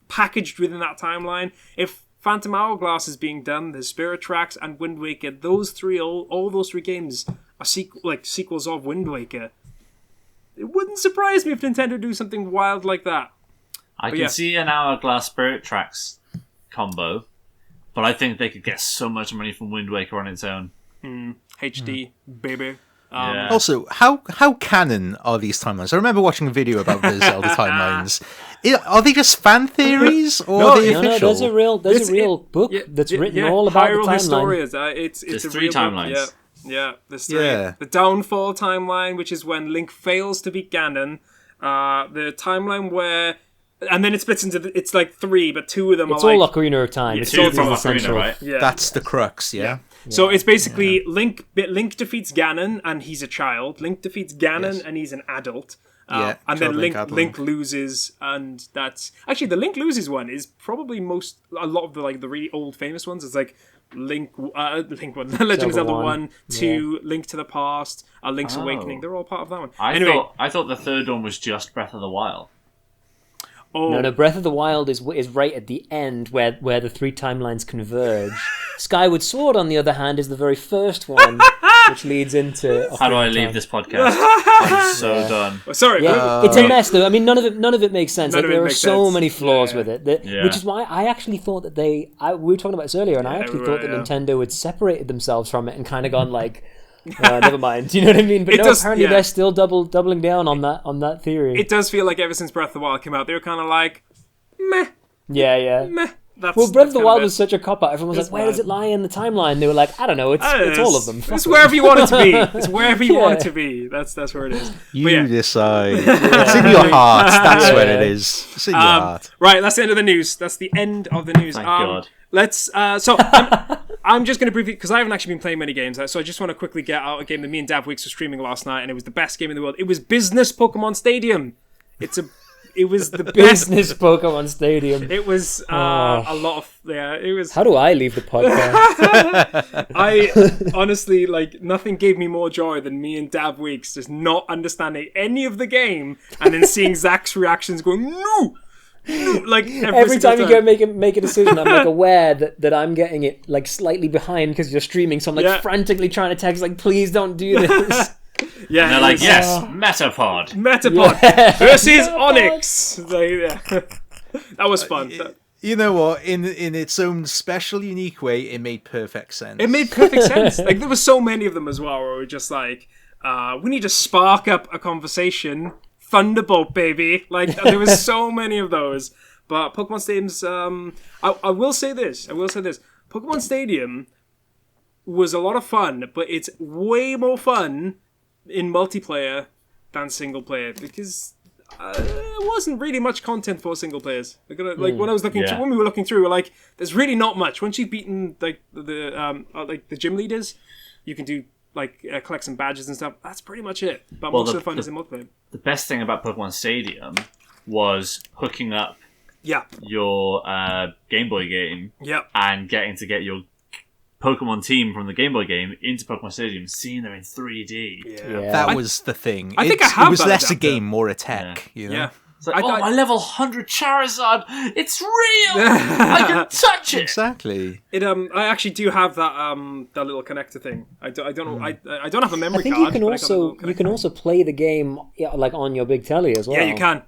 packaged within that timeline. If Phantom Hourglass is being done, there's Spirit Tracks and Wind Waker. Those three, all those three games are sequels of Wind Waker. It wouldn't surprise me if Nintendo do something wild like that. I can see an Hourglass Spirit Tracks combo, but I think they could get so much money from Wind Waker on its own. HD, baby. Yeah. Also, how canon are these timelines? I remember watching a video about the Zelda timelines. Are they just fan theories, or are they official? No, there's a real book that's written all about the timeline. It's a three real timelines. Book. Yeah, there's three. Yeah. The Downfall timeline, which is when Link fails to beat Ganon. The timeline where... And then it splits into... It's like three, but two of them it's are all Ocarina of Time. It's all from Ocarina, right? Yeah. That's the crux, yeah? So it's basically Link defeats Ganon, and he's a child. Link defeats Ganon, and he's an adult. And then Link loses, and that's... Actually, the Link loses one is probably a lot of the really old famous ones. It's like Link 1, Legend of Zelda 1, 2, Link to the Past, Link's Awakening. They're all part of that one. I thought the third one was just Breath of the Wild. Oh. No, Breath of the Wild is right at the end where the three timelines converge. Skyward Sword, on the other hand, is the very first one, which leads into... How do I leave this podcast? I'm so done. Sorry. Yeah, it's a mess, though. I mean, none of it makes sense. There are so many flaws with it, which is why I actually thought that we were talking about this earlier, and I actually thought that Nintendo had separated themselves from it and kind of gone like... never mind. Do you know what I mean? But apparently they're still doubling down on that theory. It does feel like ever since Breath of the Wild came out, they were kind of like, meh. Yeah. Meh. Breath of the Wild was such a cop-out. Everyone was like, where does it lie in the timeline? They were like, I don't know, it's all of them. It's wherever you want it to be. It's wherever you want it to be. That's where it is. You decide. It's in your heart. That's where it is. It's in your heart. Right, that's the end of the news. That's the end of the news. Thank God. Let's... I'm just going to briefly, because I haven't actually been playing many games, so I just want to quickly get out a game that me and Daf Weeks were streaming last night, and it was the best game in the world. It was Business Pokemon Stadium. It was the best. Business Pokemon Stadium. It was a lot of... Yeah, it was... How do I leave the podcast? I honestly, nothing gave me more joy than me and Daf Weeks just not understanding any of the game, and then seeing Zach's reactions going, no! Every time you go make a decision, I'm aware that I'm getting it slightly behind because you're streaming, so I'm frantically trying to text please don't do this. Yeah, and they're like, yes, Metapod versus Onyx. That was fun. You know what? In its own special, unique way, it made perfect sense. It made perfect sense. There were so many of them as well, where we were just we need to spark up a conversation. Thunderbolt, baby. There was so many of those. But Pokemon Stadium's... I will say this. Pokemon Stadium was a lot of fun, but it's way more fun in multiplayer than single player, because there wasn't really much content for single players. When I was looking through, when we were looking through, we're there's really not much. Once you've beaten the gym leaders, you can do collect some badges and stuff. That's pretty much it. But most of the fun is in multiplayer. The best thing about Pokemon Stadium was hooking up your Game Boy game and getting to get your Pokemon team from the Game Boy game into Pokemon Stadium, seeing them in 3D. Yeah. That was the thing. I think I have it was that less adapter. a game, more a tech. You know? Yeah. It's my level 100 Charizard, it's real! I can touch it! Exactly. I actually do have that little connector thing. I don't know. I don't have a memory card. I think you can also play the game on your big telly as well. Yeah, you can.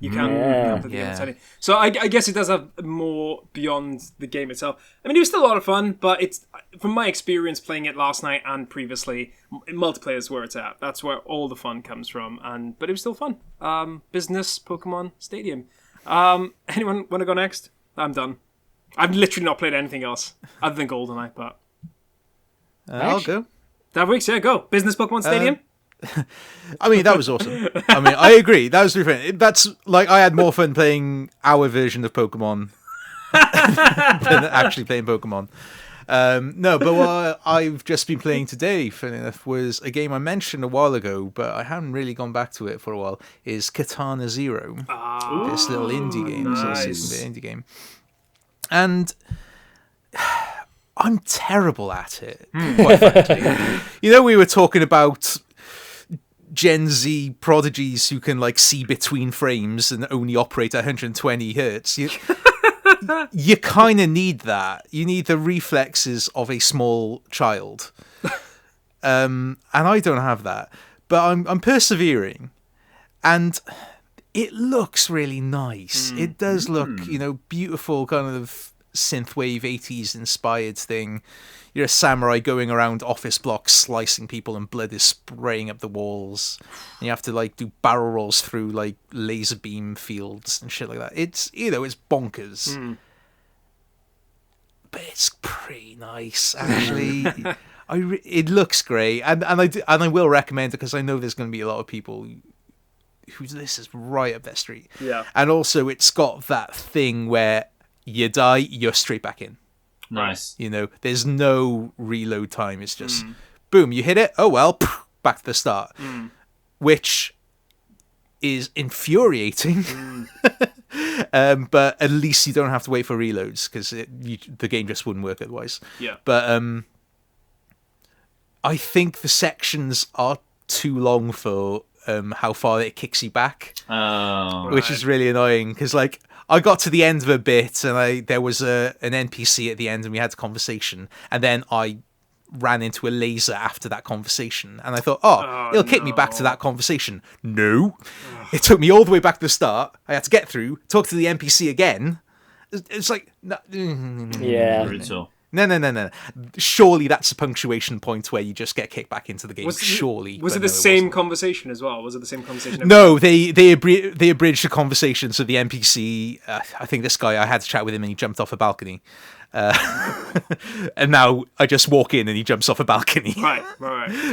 Yeah. So I guess it does have more beyond the game itself. I mean, it was still a lot of fun, but it's from my experience playing it last night and previously, multiplayer is where it's at. That's where all the fun comes from. But it was still fun. Business Pokemon Stadium. Anyone want to go next? I'm done. I've literally not played anything else other than GoldenEye, but I'll go. Daf Weeks, go. Business Pokemon Stadium. I mean, that was awesome. I mean, I agree. That was really fun. That's I had more fun playing our version of Pokemon than actually playing Pokemon. No, but what I've just been playing today, funny enough, was a game I mentioned a while ago, but I haven't really gone back to it for a while, is Katana Zero. This little indie game. Nice. This little indie game. And I'm terrible at it, quite frankly. We were talking about Gen Z prodigies who can like see between frames and only operate at 120 hertz. You kind of need that. You need the reflexes of a small child, and I don't have that. But I'm persevering, and it looks really nice. It does look, beautiful, kind of synthwave 80s inspired thing. You're a samurai going around office blocks slicing people and blood is spraying up the walls. And you have to like do barrel rolls through like laser beam fields and shit like that. It's, it's bonkers. But it's pretty nice, actually. It looks great. And I will recommend it because I know there's going to be a lot of people who this is right up their street. Yeah. And also it's got that thing where you die, you're straight back in. Nice. There's no reload time. It's just, boom, you hit it. Oh, well, back to the start. Which is infuriating. But at least you don't have to wait for reloads because the game just wouldn't work otherwise. Yeah. But I think the sections are too long for how far it kicks you back. Oh. Which is really annoying because, like, I got to the end of a bit and there was an NPC at the end and we had a conversation, and then I ran into a laser after that conversation and I thought, it'll kick me back to that conversation. No. It took me all the way back to the start. I had to get through, talk to the NPC again. It's like, no. Yeah. Brutal. No. Surely that's a punctuation point where you just get kicked back into the game. Surely. Was it the same conversation as well? Was it the same conversation? No, they abridged the conversation. So the NPC, I think this guy, I had to chat with him and he jumped off a balcony. And now I just walk in and he jumps off a balcony. Right.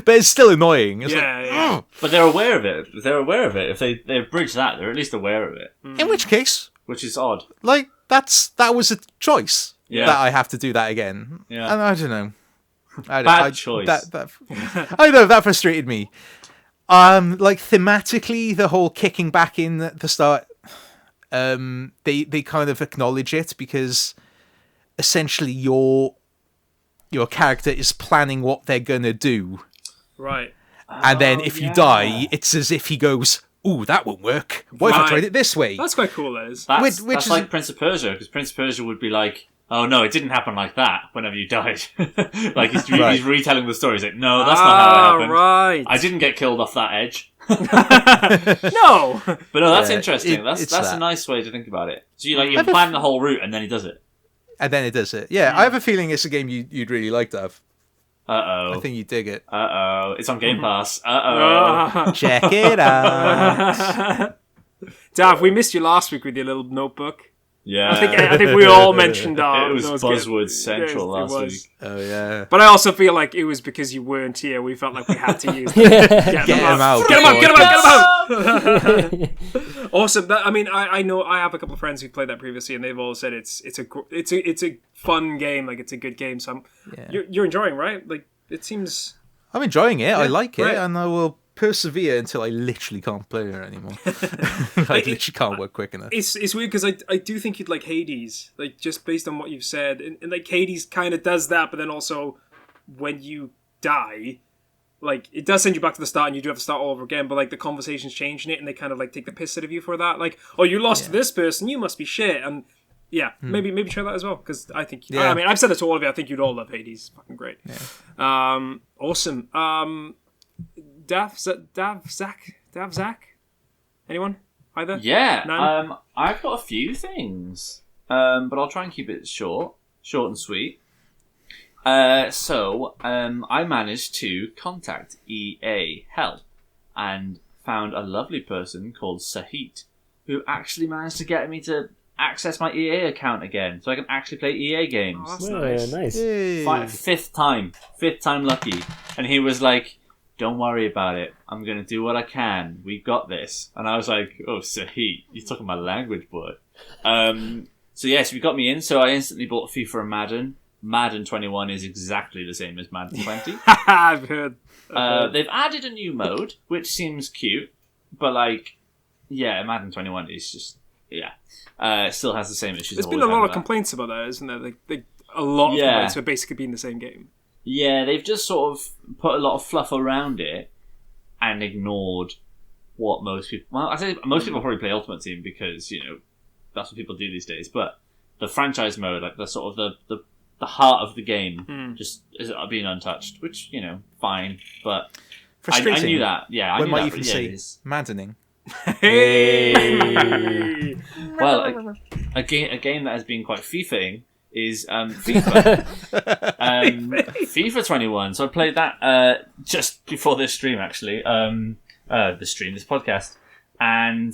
But it's still annoying. It's yeah. But they're aware of it. If they abridge that, they're at least aware of it. In which case, which is odd. Like that was a choice. Yeah. That I have to do that again. Yeah. And I don't know. Bad choice. I know, that frustrated me. Like thematically, the whole kicking back in at the start, they kind of acknowledge it because essentially your character is planning what they're gonna do. Right. And then if you die, it's as if he goes, "Ooh, that won't work. What if I tried it this way?" That's quite cool, that is. That's like Prince of Persia, because Prince of Persia would be like, "Oh no, it didn't happen like that whenever you died." Like he's retelling the story. He's like, "No, that's not how it happened. Right. I didn't get killed off that edge." No. But no, that's interesting. That's a nice way to think about it. So you plan the whole route and then he does it. And then it does it. Yeah, I have a feeling it's a game you'd really like to have. Uh-oh. I think you dig it. Uh-oh. It's on Game Pass. Uh-oh. Check it out. Dav, we missed you last week with your little notebook. Yeah. I think we all mentioned it was Buzzword Central last week. Oh, yeah. But I also feel like it was because you weren't here. We felt like we had to use them. Get him out. Awesome. I know I have a couple of friends who played that previously, and they've all said it's a fun game. Like, it's a good game. So you're enjoying, right? Like, it seems. I'm enjoying it. I like it, right. and I will persevere until I literally can't play it anymore. I literally can't work quick enough. It's weird because I do think you'd like Hades, like just based on what you've said, and like Hades kind of does that, but then also when you die, like it does send you back to the start and you do have to start all over again, but like the conversation's changing it and they kind of like take the piss out of you for that, like, oh, you lost to this person, you must be shit, and maybe try that as well, because I think I've said it to all of you, I think you'd all love Hades. It's fucking great. Awesome. Dav, Zach? Anyone? Either? Yeah. None? I've got a few things, but I'll try and keep it short and sweet. So I managed to contact EA Help and found a lovely person called Sahit who actually managed to get me to access my EA account again, so I can actually play EA games. Oh, that's nice. Hey. Fifth time lucky, and he was like, "Don't worry about it. I'm going to do what I can. We got this." And I was like, "Oh, Sahit, you're talking my language, boy." So yes, we got me in. So I instantly bought FIFA and Madden. Madden 21 is exactly the same as Madden 20. I've heard. They've added a new mode, which seems cute. But Madden 21 is just, it still has the same issues. There's been a lot of complaints about that, isn't there? A lot of complaints for basically being the same game. Yeah, they've just sort of put a lot of fluff around it, and ignored what most people... Well, I say most people probably play Ultimate Team because, that's what people do these days. But the franchise mode, like the sort of the heart of the game, just is being untouched, which, fine. But I knew that. Yeah, I knew might that. even say maddening. Hey! Well, a game that has been quite FIFA-ing is FIFA. FIFA 21. So I played that just before this stream, actually. This podcast. And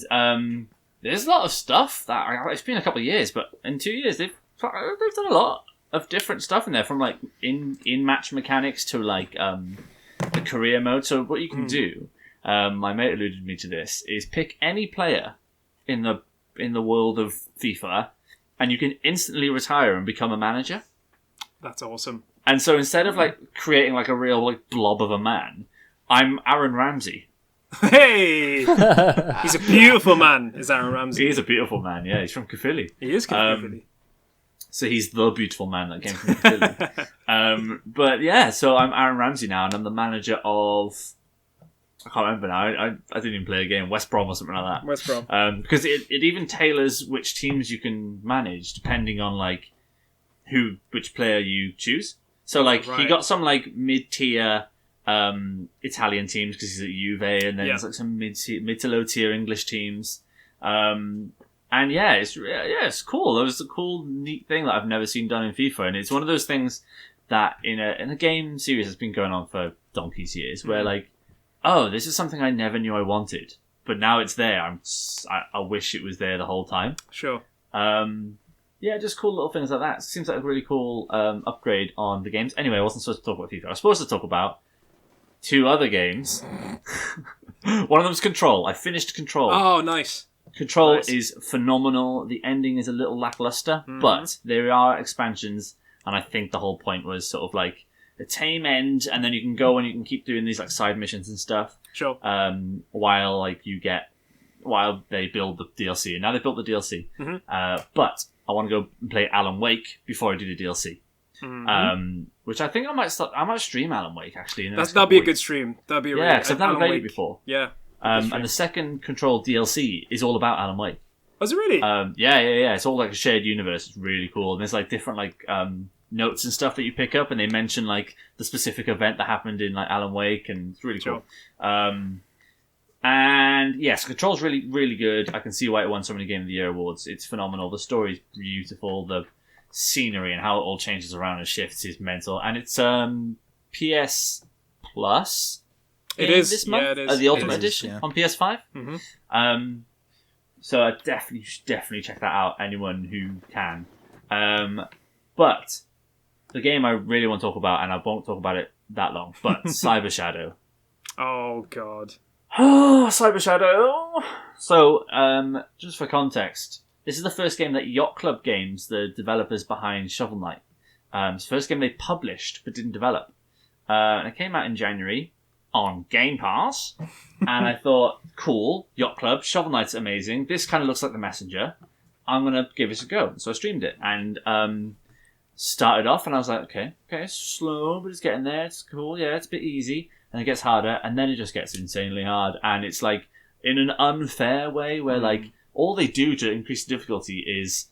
there's a lot of stuff that... It's been a couple of years, but in 2 years, they've done a lot of different stuff in there, from like in-match mechanics to like the career mode. So what you can do... my mate alluded me to this, is pick any player in the world of FIFA and you can instantly retire and become a manager. That's awesome. And so instead of like creating like a real like blob of a man, I'm Aaron Ramsey. Hey! He's a beautiful man, is Aaron Ramsey. He is a beautiful man, yeah. He's from Caerphilly. He is from Caerphilly. So he's the beautiful man that came from Caerphilly. But yeah, so I'm Aaron Ramsey now and I'm the manager of... I can't remember now. I didn't even play a game. West Brom or something like that. West Brom. Because it even tailors which teams you can manage depending on like which player you choose. So like he got some like mid-tier Italian teams because he's at Juve, and then there's like some mid to low tier English teams. And it's cool. It was a cool, neat thing that I've never seen done in FIFA, and it's one of those things that in a game series that's been going on for donkey's years, where like, oh, this is something I never knew I wanted, but now it's there. I wish it was there the whole time. Sure. Just cool little things like that. Seems like a really cool upgrade on the games. Anyway, I wasn't supposed to talk about FIFA. I was supposed to talk about 2 other games. One of them's Control. I finished Control. Oh, nice. Control is phenomenal. The ending is a little lackluster, but there are expansions, and I think the whole point was sort of like a tame end, and then you can go and you can keep doing these like side missions and stuff. Sure. While they build the DLC, and now they built the DLC. But I want to go and play Alan Wake before I do the DLC. Which I think I might stream Alan Wake actually. That'd be a good stream. That'd be because I've never played it before. Yeah. And the second Control DLC is all about Alan Wake. Was it really? Yeah. It's all like a shared universe. It's really cool. And there's like different like notes and stuff that you pick up, and they mention like the specific event that happened in like Alan Wake, and it's really cool. And yes, Control's really, really good. I can see why it won so many Game of the Year awards. It's phenomenal. The story's beautiful. The scenery and how it all changes around and shifts is mental. And it's PS Plus. It is this month. Yeah, it is. The Ultimate Edition on PS5. So I definitely check that out. Anyone who can. But the game I really want to talk about, and I won't talk about it that long, but Cyber Shadow. Oh God. Cyber Shadow. So, just for context, this is the first game that Yacht Club Games, the developers behind Shovel Knight, it's the first game they published but didn't develop. And it came out in January on Game Pass, and I thought, cool, Yacht Club, Shovel Knight's amazing. This kind of looks like The Messenger. I'm gonna give it a go. So I streamed it and started off, and I was like, okay, it's slow, but it's getting there. It's cool, yeah, it's a bit easy. And it gets harder, and then it just gets insanely hard. And it's like, in an unfair way, where like, all they do to increase the difficulty is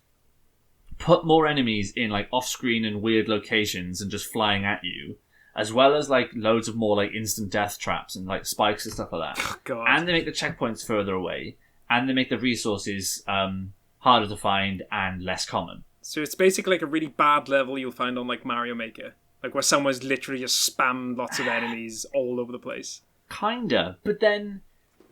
put more enemies in like off-screen and weird locations and just flying at you, as well as like loads of more like instant death traps and like spikes and stuff like that. Oh, God. And they make the checkpoints further away, and they make the resources harder to find and less common. So it's basically like a really bad level you'll find on like Mario Maker. Like where someone's literally just spammed lots of enemies all over the place. Kinda. But then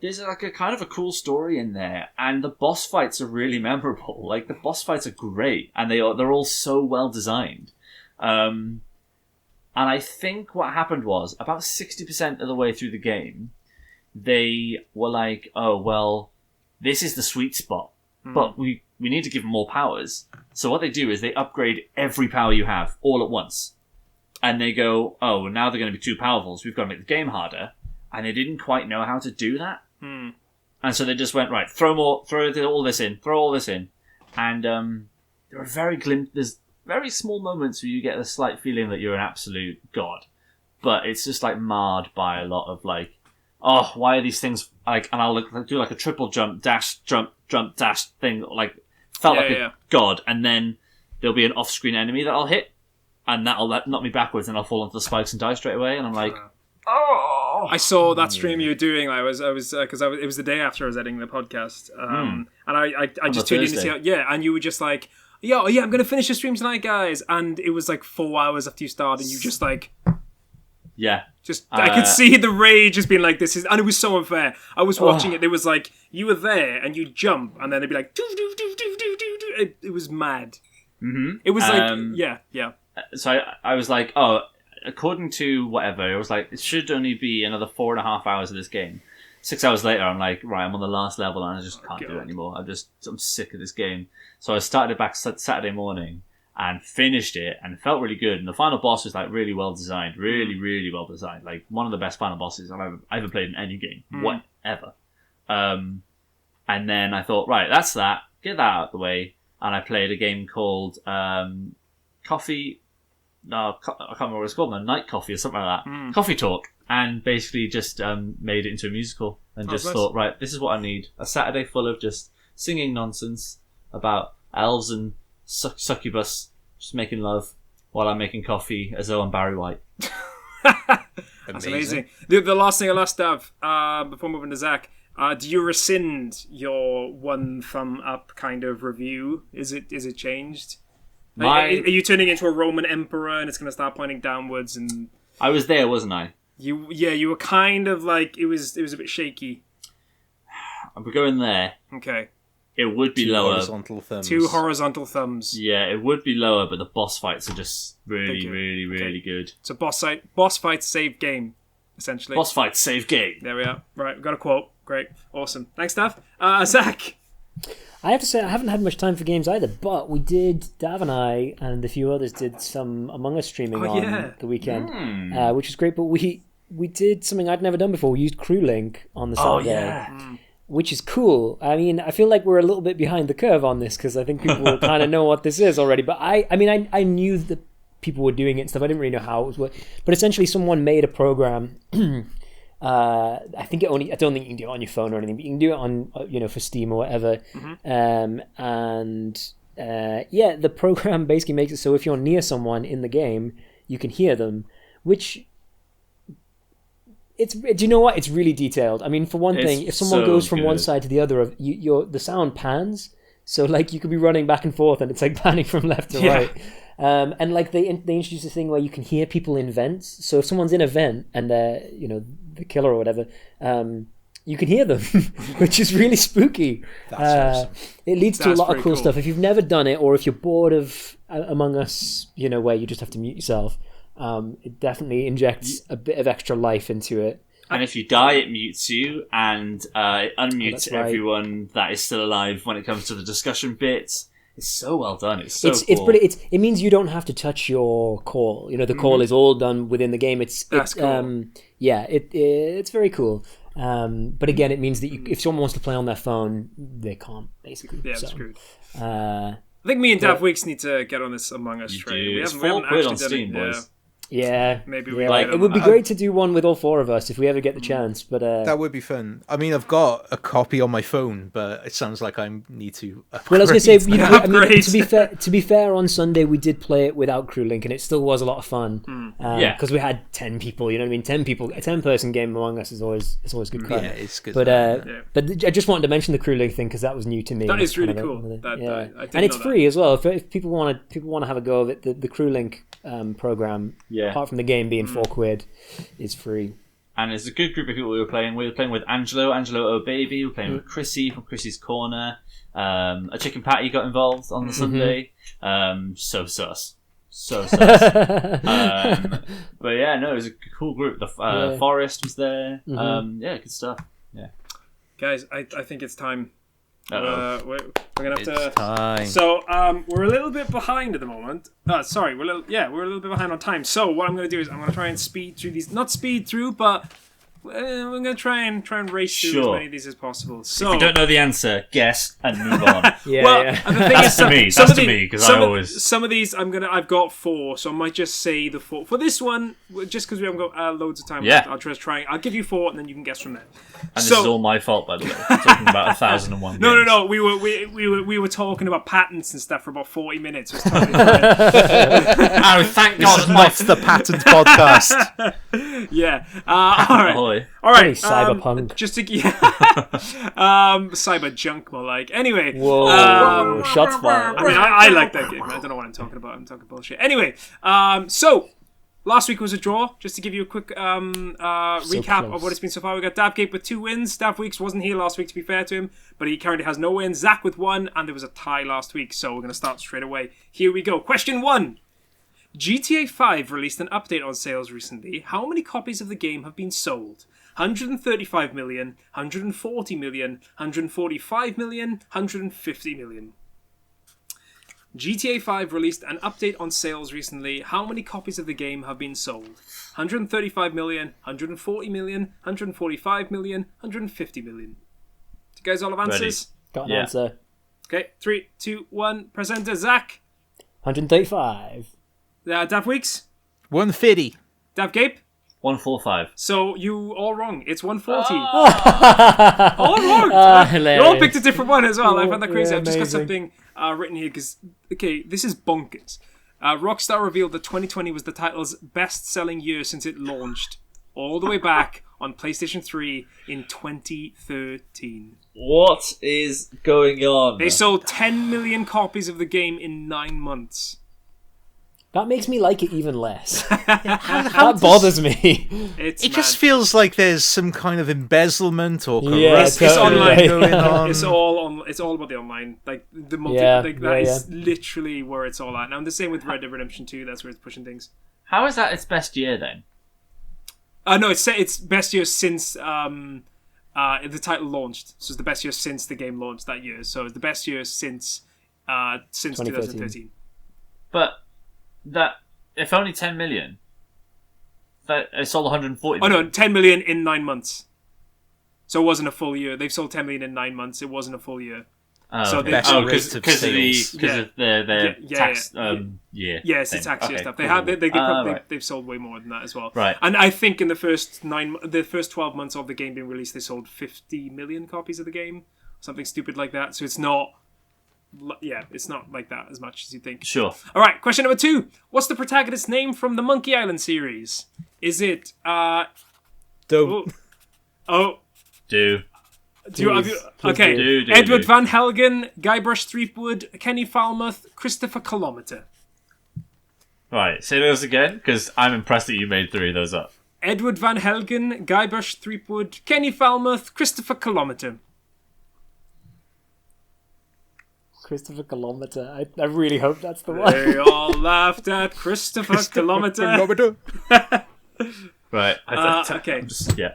there's like a kind of a cool story in there, and the boss fights are really memorable. Like the boss fights are great, and they're all so well designed. And I think what happened was about 60% of the way through the game, they were like, "Oh well, this is the sweet spot, but we need to give them more powers." So what they do is they upgrade every power you have all at once. And they go, oh, well, now they're going to be too powerful, so we've got to make the game harder. And they didn't quite know how to do that. And so they just went, right, throw all this in. And there are there's very small moments where you get a slight feeling that you're an absolute god. But it's just like marred by a lot of like oh, why are these things like? And I'll do like a triple jump, dash, jump, dash thing. Like felt like a god, and then there'll be an off-screen enemy that I'll hit, and that'll knock me backwards, and I'll fall onto the spikes and die straight away. And I'm like, oh! I saw that stream you were doing. I was because it was the day after I was editing the podcast, and I just tuned in to see and you were just like, yeah, I'm gonna finish the stream tonight, guys, and it was like 4 hours after you started, and you just like. Yeah. I could see the rage just being like, and it was so unfair. I was watching it, there was like, you were there, and you'd jump, and then they'd be like, doo, doo, doo, doo, doo, doo, doo. It was mad. Mm-hmm. It was like, yeah. So I was like, oh, according to whatever, it was like, it should only be another 4.5 hours of this game. 6 hours later, I'm like, right, I'm on the last level, and I just can't do it anymore. I'm sick of this game. So I started it back Saturday morning, and finished it, and it felt really good. And the final boss was like really well designed, really well designed. Like one of the best final bosses I've ever played in any game, whatever. And then I thought, right, that's that. Get that out of the way. And I played a game called Coffee. No, I can't remember what it's called now. Night Coffee or something like that. Coffee Talk, and basically just made it into a musical, and just thought, right, this is what I need. A Saturday full of just singing nonsense about elves and succubus just making love while I'm making coffee as though I'm Barry White. That's amazing. The last thing I'll ask Dav, before moving to Zach, do you rescind your one thumb up kind of review? Is it changed? Are you turning into a Roman emperor and it's going to start pointing downwards? And I was there, wasn't I? You were kind of like, it was a bit shaky. We're going there. Okay. It would be lower. Two horizontal thumbs. Yeah, it would be lower, but the boss fights are just really good. So boss fights save game, essentially. Boss fights save game. There we are. Right, we've got a quote. Great. Awesome. Thanks, Dav. Zach? I have to say, I haven't had much time for games either, but Dav and I, and a few others did some Among Us streaming on the weekend, which was great, but we did something I'd never done before. We used CrewLink on the Saturday. Which is cool. I mean, I feel like we're a little bit behind the curve on this because I think people kind of know what this is already. But I knew that people were doing it and stuff. I didn't really know how it was working. But essentially, someone made a program. I don't think you can do it on your phone or anything, but you can do it on for Steam or whatever. The program basically makes it so if you're near someone in the game, you can hear them, which. Do you know what? It's really detailed. I mean, for one thing, if someone goes from one side to the other, the sound pans. So, like, you could be running back and forth, and it's like panning from left to right. And like they introduced a thing where you can hear people in vents. So if someone's in a vent and they're the killer or whatever, you can hear them, which is really spooky. That's awesome. It leads to a lot of cool stuff. If you've never done it, or if you're bored of Among Us, where you just have to mute yourself. It definitely injects a bit of extra life into it. And if you die, it mutes you, and it unmutes everyone that is still alive when it comes to the discussion bits. It's so well done. It's so cool. It means you don't have to touch your call. The call is all done within the game. It's cool. It's very cool. But again, it means that if someone wants to play on their phone, they can't, basically. Yeah, it's screwed. I think me and Daf Weeks need to get on this Among Us train. We haven't actually on Steam, done it. boys. Yeah, maybe we it would be great to do one with all four of us if we ever get the chance. But that would be fun. I mean, I've got a copy on my phone, but it sounds like I need to upgrade. Well, I was going to say, to be fair, on Sunday we did play it without CrewLink, and it still was a lot of fun. Because we had 10 people. You know what I mean? 10 people. A 10-person game Among Us is always good fun. Yeah, it's good. But I just wanted to mention the CrewLink thing because that was new to me. That is really cool. And it's free as well. If people want to have a go of it, the CrewLink program, apart from the game being £4, is free. And it's a good group of people we were playing. We were playing with Angelo O'Baby. We were playing with Chrissy from Chrissy's Corner. A chicken patty got involved on the Sunday. So sus. But yeah, no, it was a cool group. The Forest was there. Good stuff. Yeah, guys, I think it's time. We're gonna have to. Time. So we're a little bit behind at the moment. Sorry, we're a little bit behind on time. So what I'm gonna do is I'm gonna try and speed through these. Not speed through, but I'm gonna try and race through as many of these as possible. So if you don't know the answer, guess and move on. And the thing that's to me because I always some of these I've got 4, so I might just say the 4 for this one, just because we haven't got loads of time. Yeah. I'll just try. I'll give you 4, and then you can guess from there. And this is all my fault, by the way. We're talking about 1001. No. We were talking about patents and stuff for about 40 minutes. It was totally oh, thank God! It's not the patent podcast. Yeah. All right. Ahoy. All right. Cyberpunk. Just to cyber junk, more like. Anyway. Whoa! Shots fired. I mean, I like that game. I don't know what I'm talking about. I'm talking bullshit. Anyway. So. Last week was a draw. Just to give you a quick recap of what it's been so far. We got Daf Gape with 2 wins. Daf Weeks wasn't here last week, to be fair to him, but he currently has no wins. Zach with 1, and there was a tie last week, so we're going to start straight away. Here we go. Question 1. GTA 5 released an update on sales recently. How many copies of the game have been sold? 135 million, 140 million, 145 million, 150 million. GTA 5 released an update on sales recently. How many copies of the game have been sold? 135 million, 140 million, 145 million, 150 million. Do you guys all have answers? Got an answer. Okay, 3, 2, 1. Presenter Zach. 135. Daf Weeks. 150. Daf Gape. 145. So you all wrong. It's 140. All wrong. You all picked a different one as well. I found that crazy. I've just got something written here because, okay, this is bonkers. Rockstar revealed that 2020 was the title's best-selling year since it launched, all the way back on PlayStation 3 in 2013. What is going on? They sold 10 million copies of the game in 9 months. That makes me like it even less. That bothers me. It just feels like there's some kind of embezzlement or corruption it's online going on. It's all about the online. Like the multi. That is literally where it's all at. Now the same with Red Dead Redemption 2. That's where it's pushing things. How is that its best year then? No, it's best year since the title launched. So it's the best year since the game launched that year. So it's the best year since 2013. But that if only 10 million, that it sold 140 million. Oh no, 10 million in 9 months. So it wasn't a full year. They've sold 10 million in 9 months. It wasn't a full year. So because of their tax year. Yes, the tax year stuff. They've sold way more than that as well. Right. And I think in the first 12 months of the game being released, they sold 50 million copies of the game, something stupid like that. So it's not. Yeah, it's not like that as much as you think. Sure. All right, question number 2. What's the protagonist's name from the Monkey Island series? Is it Do. Okay. Edward Van Helgen, Guybrush Threepwood, Kenny Falmouth, Christopher Kilometer. Right, say those again, because I'm impressed that you made 3 of those up. Edward Van Helgen, Guybrush Threepwood, Kenny Falmouth, Christopher Kilometer. Christopher Kilometer. I really hope that's the one. They all laughed at Christopher Kilometer. Right. Okay.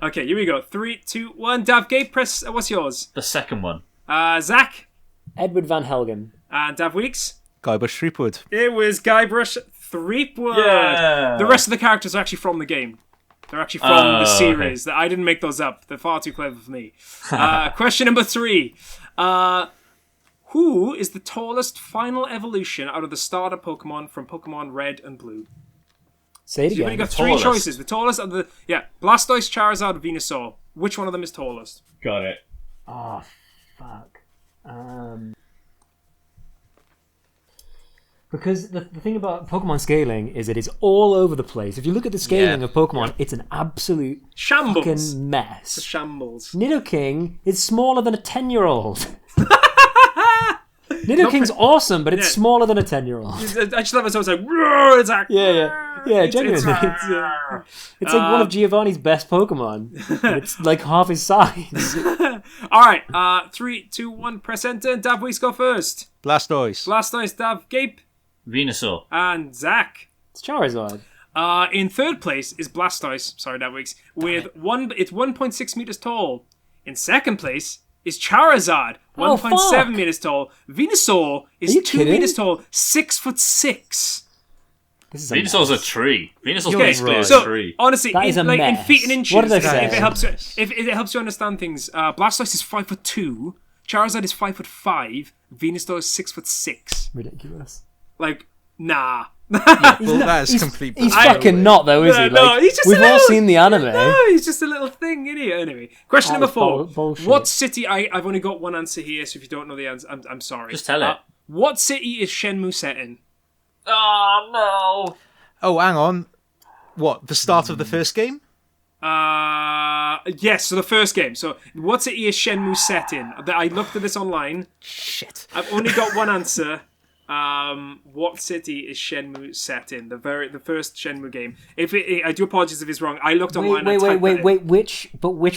Okay, here we go. 3, 2, 1. Daf Gape, press. What's yours? The second one. Zach? Edward Van Helgen. And Daf Weeks? Guybrush Threepwood. It was Guybrush Threepwood. Yeah. The rest of the characters are actually from the game. They're actually from the series. Okay. I didn't make those up. They're far too clever for me. Question number 3. Who is the tallest final evolution out of the starter Pokemon from Pokemon Red and Blue? Say it again. You've only got 3 choices. The tallest of the... Yeah, Blastoise, Charizard, Venusaur. Which one of them is tallest? Got it. Oh, fuck. Because the thing about Pokemon scaling is that it's all over the place. If you look at the scaling of Pokemon, it's an absolute shambles. Fucking mess. It's a shambles. Nidoking is smaller than a 10-year-old. Nidoking's awesome, but it's smaller than a 10-year-old. I just love it. So it's like, it's like, genuinely. It's like one of Giovanni's best Pokemon. It's like half his size. All right, 3, 2, 1. Press enter. Dav Weeks go first. Blastoise, Dav Gape, Venusaur, and Zach. It's Charizard. In third place is Blastoise. Sorry, Dav Weeks. It's 1.6 meters tall. In second place is Charizard, 1.7 meters tall. Venusaur is 2 meters tall, 6'6". This is a Venusaur's a mess. tree. Venusaur's Okay, basically a so tree. honestly, That is a in mess. feet and inches, What did I if say? it helps you understand things, Blastoise is 5'2", Charizard is 5'5", Venusaur is 6'6". Ridiculous. Like, nah. Well, that is complete. He's bullshit. fucking not though, is he? No, Like, he's just we've a all little- seen the anime. No, he's just a little thing, isn't he? Anyway, question That number was 4. bullshit. What city? I've only got one answer here, so if you don't know the answer, I'm sorry. Just tell it. What city is Shenmue set in? Oh, no. Oh, hang on. What? The start of the first game? Yes, so the first game. So, what city is Shenmue set in? I looked at this online. Shit. I've only got one answer. What city is Shenmue set in? The first Shenmue game. I do apologize if it's wrong. I looked online. Wait. Which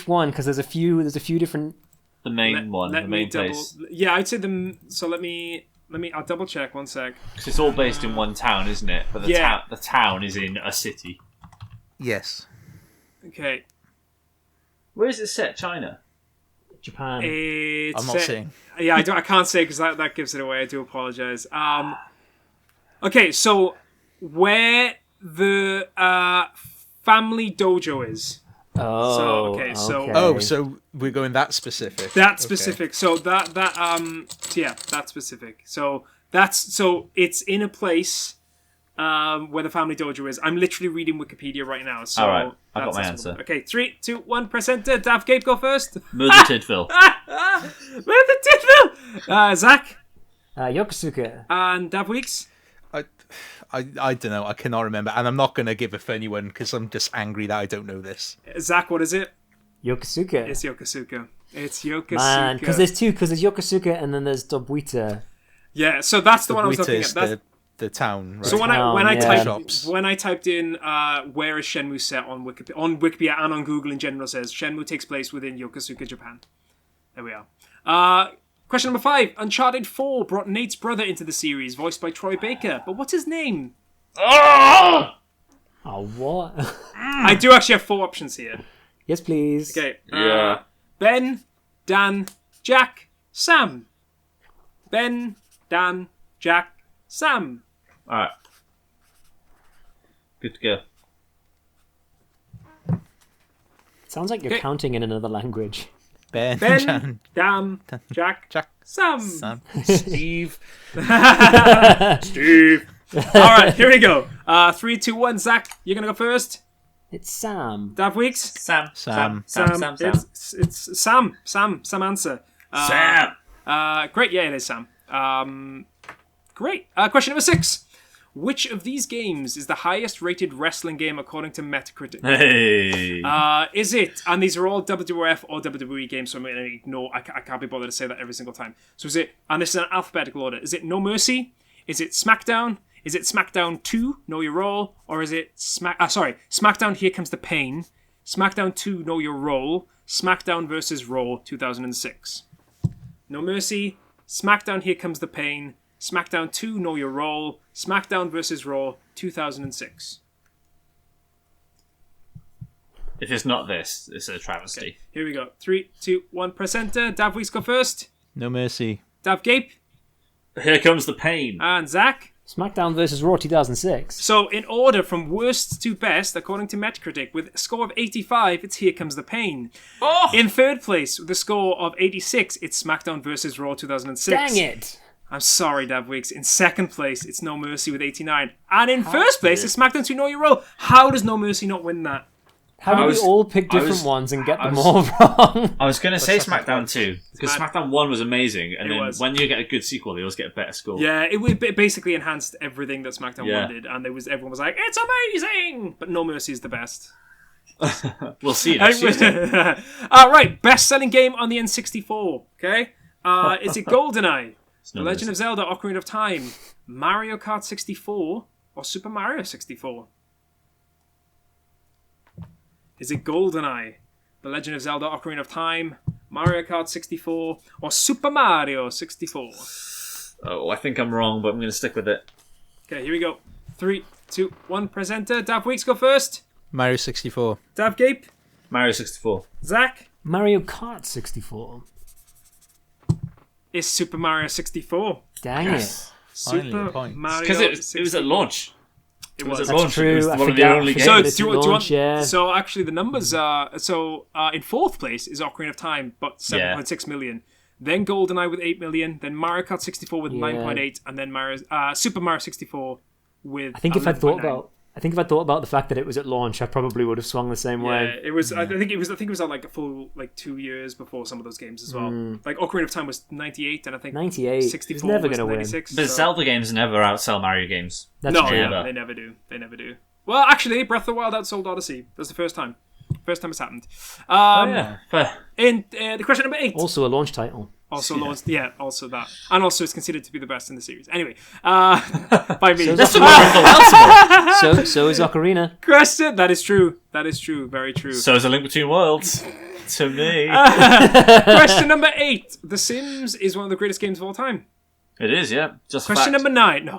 one? Because there's a few different. The main one, the main place. Yeah, I'd say the. So let me. I'll double check. One sec. Because it's all based in one town, isn't it? But the town is in a city. Yes. Okay. Where is it set? China? Japan. It's I'm not saying. Yeah, I can't say because that gives it away. I do apologize. Okay, so where the family dojo is. Oh. So we're going that specific. That specific. So that specific. So it's in a place where the family dojo is. I'm literally reading Wikipedia right now. So all right, I got my that's answer. Okay, 3, 2, 1. Presenter Daf Gape, go first. Murder Tidville. Where the Tidville? Zach Yokosuka. and Daf Weeks. I don't know. I cannot remember, and I'm not going to give a funny one because I'm just angry that I don't know this. Zach, what is it? Yokosuka. It's Yokosuka. It's Yokosuka. Man, because there's two. Because there's Yokosuka and then there's Dobuita. Yeah, so that's the one I was looking Buita at. is That's, the town. Right? so when Shops. I typed in where is Shenmue set on Wikipedia and on Google in general, says Shenmue takes place within Yokosuka, Japan. There we are. Question number 5. Uncharted 4 brought Nate's brother into the series, voiced by Troy Baker. But what's his name? Oh! Oh, what? I do actually have 4 options here. Yes, please. Okay. Yeah. Ben, Dan, Jack, Sam. Ben, Dan, Jack, Sam. Alright. Good to go. Sounds like you're Okay. counting in another language. Ben, Ben, Dan, Jack, Sam. Steve. Steve. All right, here we go. 3, 2, 1. Zach, you're gonna go first. It's Sam. Dav Weeks. Sam. Sam. It's Sam. Sam answer. Sam. Great. Yeah, it is Sam. Great. Question number 6. Which of these games is the highest rated wrestling game according to Metacritic? Hey. Is it, and these are all WWF or WWE games, so I'm going to ignore, I can't be bothered to say that every single time. So is it, and this is an alphabetical order, is it No Mercy? Is it SmackDown? Is it SmackDown 2, Know Your Role? Or is it SmackDown Here Comes the Pain? SmackDown 2, Know Your Role? SmackDown vs. Raw 2006. No Mercy, SmackDown Here Comes the Pain, SmackDown 2, Know Your Role, SmackDown vs. Raw 2006. If it's not this, it's a travesty. Okay, here we go. 3, 2, 1. Presenter. Dav Weeks go first. No Mercy. Dav Gape. Here comes the pain. And Zach. SmackDown vs. Raw 2006. So, in order from worst to best, according to Metacritic, with a score of 85, it's Here Comes the Pain. Oh! In third place, with a score of 86, it's SmackDown vs. Raw 2006. Dang it! I'm sorry, Dav Weeks. In second place, it's No Mercy with 89. And in first place, it's SmackDown 2 Know Your Role. How does No Mercy not win that? How do we all pick different ones and get them all wrong? I was going to say SmackDown 2, because SmackDown 1 was amazing, and then when you get a good sequel, they always get a better score. Yeah, it basically enhanced everything that SmackDown 1 did, and everyone was like, it's amazing! But No Mercy is the best. We'll see next Tuesday. Right, best-selling game on the N64, okay? Is it GoldenEye, The Legend of Zelda Ocarina of Time, Mario Kart 64, or Super Mario 64? Is it GoldenEye, The Legend of Zelda Ocarina of Time, Mario Kart 64, or Super Mario 64? Oh, I think I'm wrong, but I'm going to stick with it. Okay, here we go. 3, 2, 1. Presenter. Dav Weeks go first. Mario 64. Dav Gape. Mario 64. Zach. Mario Kart 64. Is Super Mario 64. Dang it. Finally a Super point. Mario Because it was at launch. It Was was. it launch? true. It was I one of the forgot- only I forgot So, games. it's do you launch, yeah. so actually, the numbers are in fourth place is Ocarina of Time, but 7.6 million. Then GoldenEye with 8 million. Then Mario Kart 64 with 9.8, and then Super Mario 64 with. I think if I 11.9. thought about the fact that it was at launch, I probably would have swung the same Yeah, way. it was. I think it was on like a full 2 years before some of those games as well. Like Ocarina of Time was 98, and I think 98. 64 It's never was gonna win. 96. But so- Zelda games never outsell Mario games. That's No, true. yeah, they never do. They never do. Well, actually, Breath of the Wild outsold Odyssey. That's the first time. First time it's happened. Fair. In the question number 8. Also a launch title. Also launched, also that, and also it's considered to be the best in the series. Anyway, by me. So That's the Breath of the Wild support. So is Ocarina. Question. That is true. That is true. Very true. So is A Link Between Worlds. To me. Question number 8. The Sims is one of the greatest games of all time. It is, yeah. Just Question fact. number 9. No.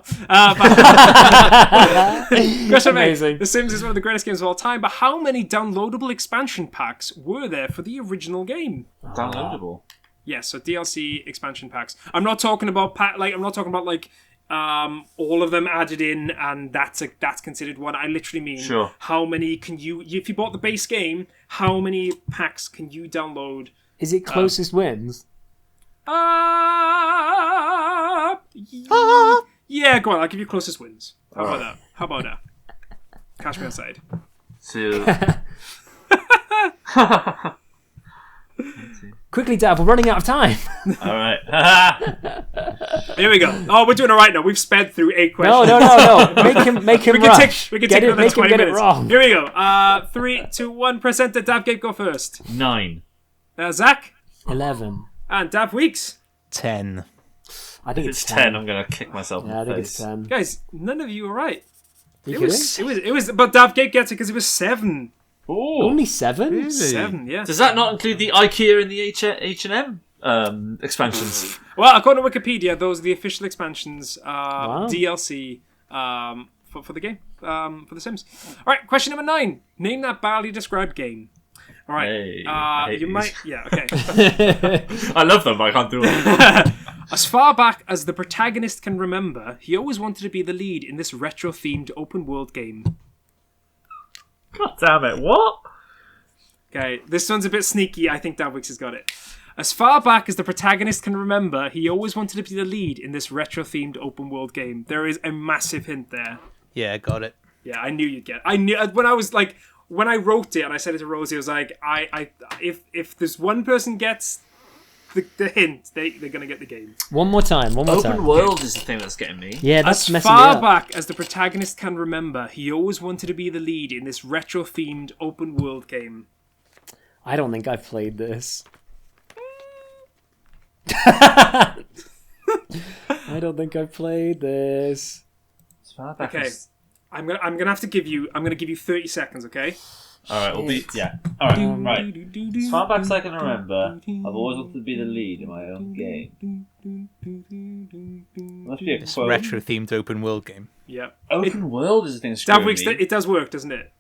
Question number 8. Amazing. The Sims is one of the greatest games of all time, but how many downloadable expansion packs were there for the original game? Downloadable. Yes, so DLC expansion packs. I'm not talking about all of them added in, and that's considered one. I literally mean how many can you? If you bought the base game, how many packs can you download? Is it closest wins? Yeah, go on. I'll give you closest wins. How about that? Catch me outside. Quickly, Dad, we're running out of time. All right. Here we go. Oh, we're doing all right now. We've sped through 8 questions. No. Make him rush. We can take another make 20 him get minutes. it wrong. Here we go. 3, 2, 1. Presenter Daf Gape, go first. 9. Zach 11. and Daf Weeks. 10. I think If it's it's 10, I'm going to kick myself in Yeah, I the think it's face. 10. Guys, none of you are right. You It was, but Daf Gape gets it because it was 7. Ooh. Only 7? 7, yeah. Does that not include the IKEA and the H&M expansions? Well, according to Wikipedia, those are the official expansions, Wow. DLC for the game, for The Sims. All right, question number 9. Name that badly described game. All right, Hey, I hate you these. might, yeah, okay. I love them, but I can't do it. As far back as the protagonist can remember, he always wanted to be the lead in this retro-themed open-world game. God damn it, what? Okay, this one's a bit sneaky. I think Davwix has got it. As far back as the protagonist can remember, he always wanted to be the lead in this retro-themed open-world game. There is a massive hint there. Yeah, got it. Yeah, I knew you'd get it. I knew when I wrote it and I said it to Rosie, I was like, if there's one person gets the hint, they're gonna get the game. One more time. Open world is the thing that's getting me. Yeah, that's As messing me far up. back as the protagonist can remember, he always wanted to be the lead in this retro-themed open-world game. I don't think I've played this. I don't think I've played this. As far back Okay, as... I'm gonna give you 30 seconds. Okay. Alright, we'll be... Yeah. Alright, right. As far back as I can remember, I've always wanted to be the lead in my own game. Must be a quote. Retro-themed open-world game. Yeah. Open world is the thing that's screwing Davwix, me. it does work, doesn't it?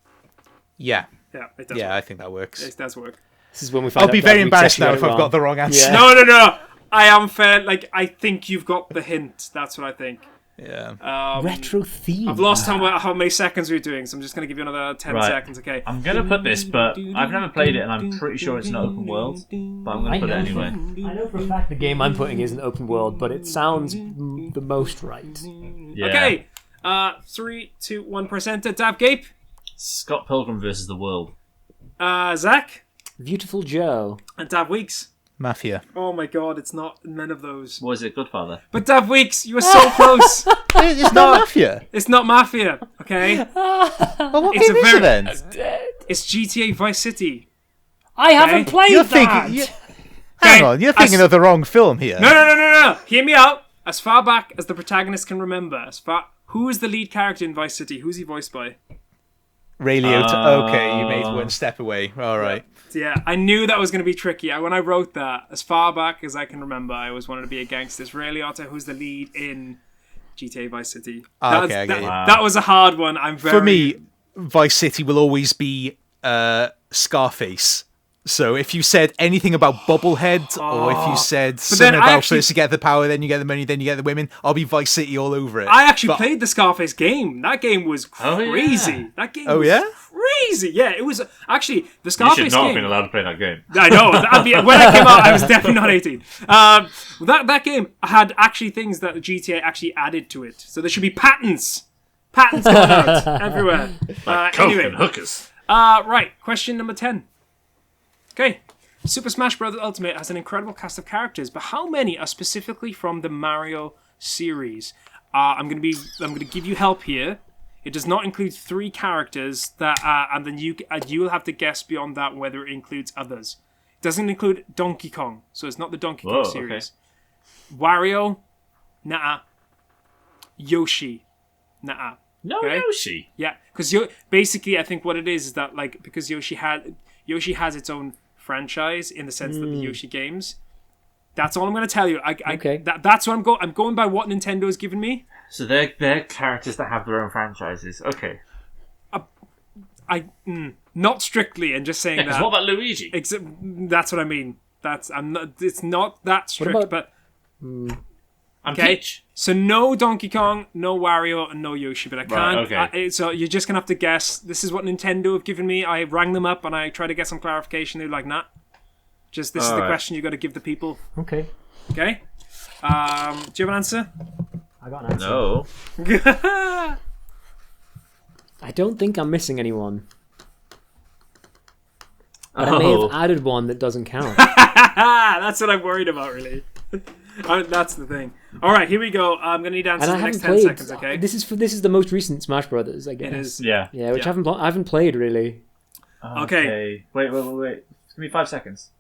Yeah. Yeah, it does. Yeah, work. I think that works. It does work. This is when we find I'll out be that very we embarrassed actually now if I've it got the wrong answer. Yeah. No. I am fair. Like, I think you've got the hint. That's what I think. Yeah. Retro theme. I've lost how many seconds we're doing, so I'm just going to give you another 10 Right. seconds, okay? I'm going to put this, but I've never played it and I'm pretty sure it's an open world. But I'm going to put it anyway. I know for a fact the game I'm putting is an open world, but it sounds the most right. Yeah. Okay. 3, 2, 1. Presenter Daf Gape. Scott Pilgrim versus the World. Zach. Beautiful Joe. And Dav Weeks. Mafia. Oh my god, it's not none of those. What is it, Godfather? But Dav Weeks, you were so close. It's not Mafia. It's not Mafia, okay? Well, what It's game a is very- it then? It's GTA Vice City. I haven't played You're that! thinking... Hang on, you're thinking of the wrong film here. No. Hear me out. As far back as the protagonist can remember, who is the lead character in Vice City? Who's he voiced by? Ray Liotta. Okay, you made one step away. All right. Yeah, I knew that was going to be tricky. When I wrote that, as far back as I can remember, I always wanted to be a gangster. It's Ray Liotta, who's the lead in GTA Vice City. Okay, I get you. That was a hard one. For me, Vice City will always be Scarface. So if you said anything about Bubblehead, or if you said something about first you get the power, then you get the money, then you get the women, I'll be Vice City all over it. I actually played the Scarface game. That game was crazy. Yeah. That game was crazy. Yeah, it was actually the Scarface game. You should not have been allowed to play that game. I know. When I came out, I was definitely not 18. That game had actually things that the GTA actually added to it. So there should be patents. Patents going out everywhere. Like coke and hookers. Right, question number 10. Okay, Super Smash Bros. Ultimate has an incredible cast of characters, but how many are specifically from the Mario series? I'm gonna give you help here. It does not include 3 characters that, and then you'll have to guess beyond that whether it includes others. It doesn't include Donkey Kong, so it's not the Donkey Kong series. Okay. Wario, nah. Yoshi, nah. No, okay? Yoshi. Yeah, because basically I think what it is that like because Yoshi has its own franchise in the sense that the Yoshi games. That's all I'm going to tell you. Okay. That's what I'm going by what Nintendo has given me. So they're characters that have their own franchises. Okay. Not strictly, and just saying that. What about Luigi? That's what I mean. It's not that strict, but. Okay, Peach. So no Donkey Kong, no Wario, and no Yoshi, but I can't. Right, okay. So you're just gonna have to guess. This is what Nintendo have given me. I rang them up and I try to get some clarification. They're like, nah. This is the question you got to give the people. Okay. Okay. Do you have an answer? I got an answer. No. I don't think I'm missing anyone. But I may have added one that doesn't count. That's what I'm worried about, really. That's the thing. All right, here we go. I'm gonna need answers in the next 10 seconds. Okay. This is the most recent Smash Brothers, I guess. It is. Yeah. Yeah, which I haven't played really. Okay. Wait. Give me 5 seconds.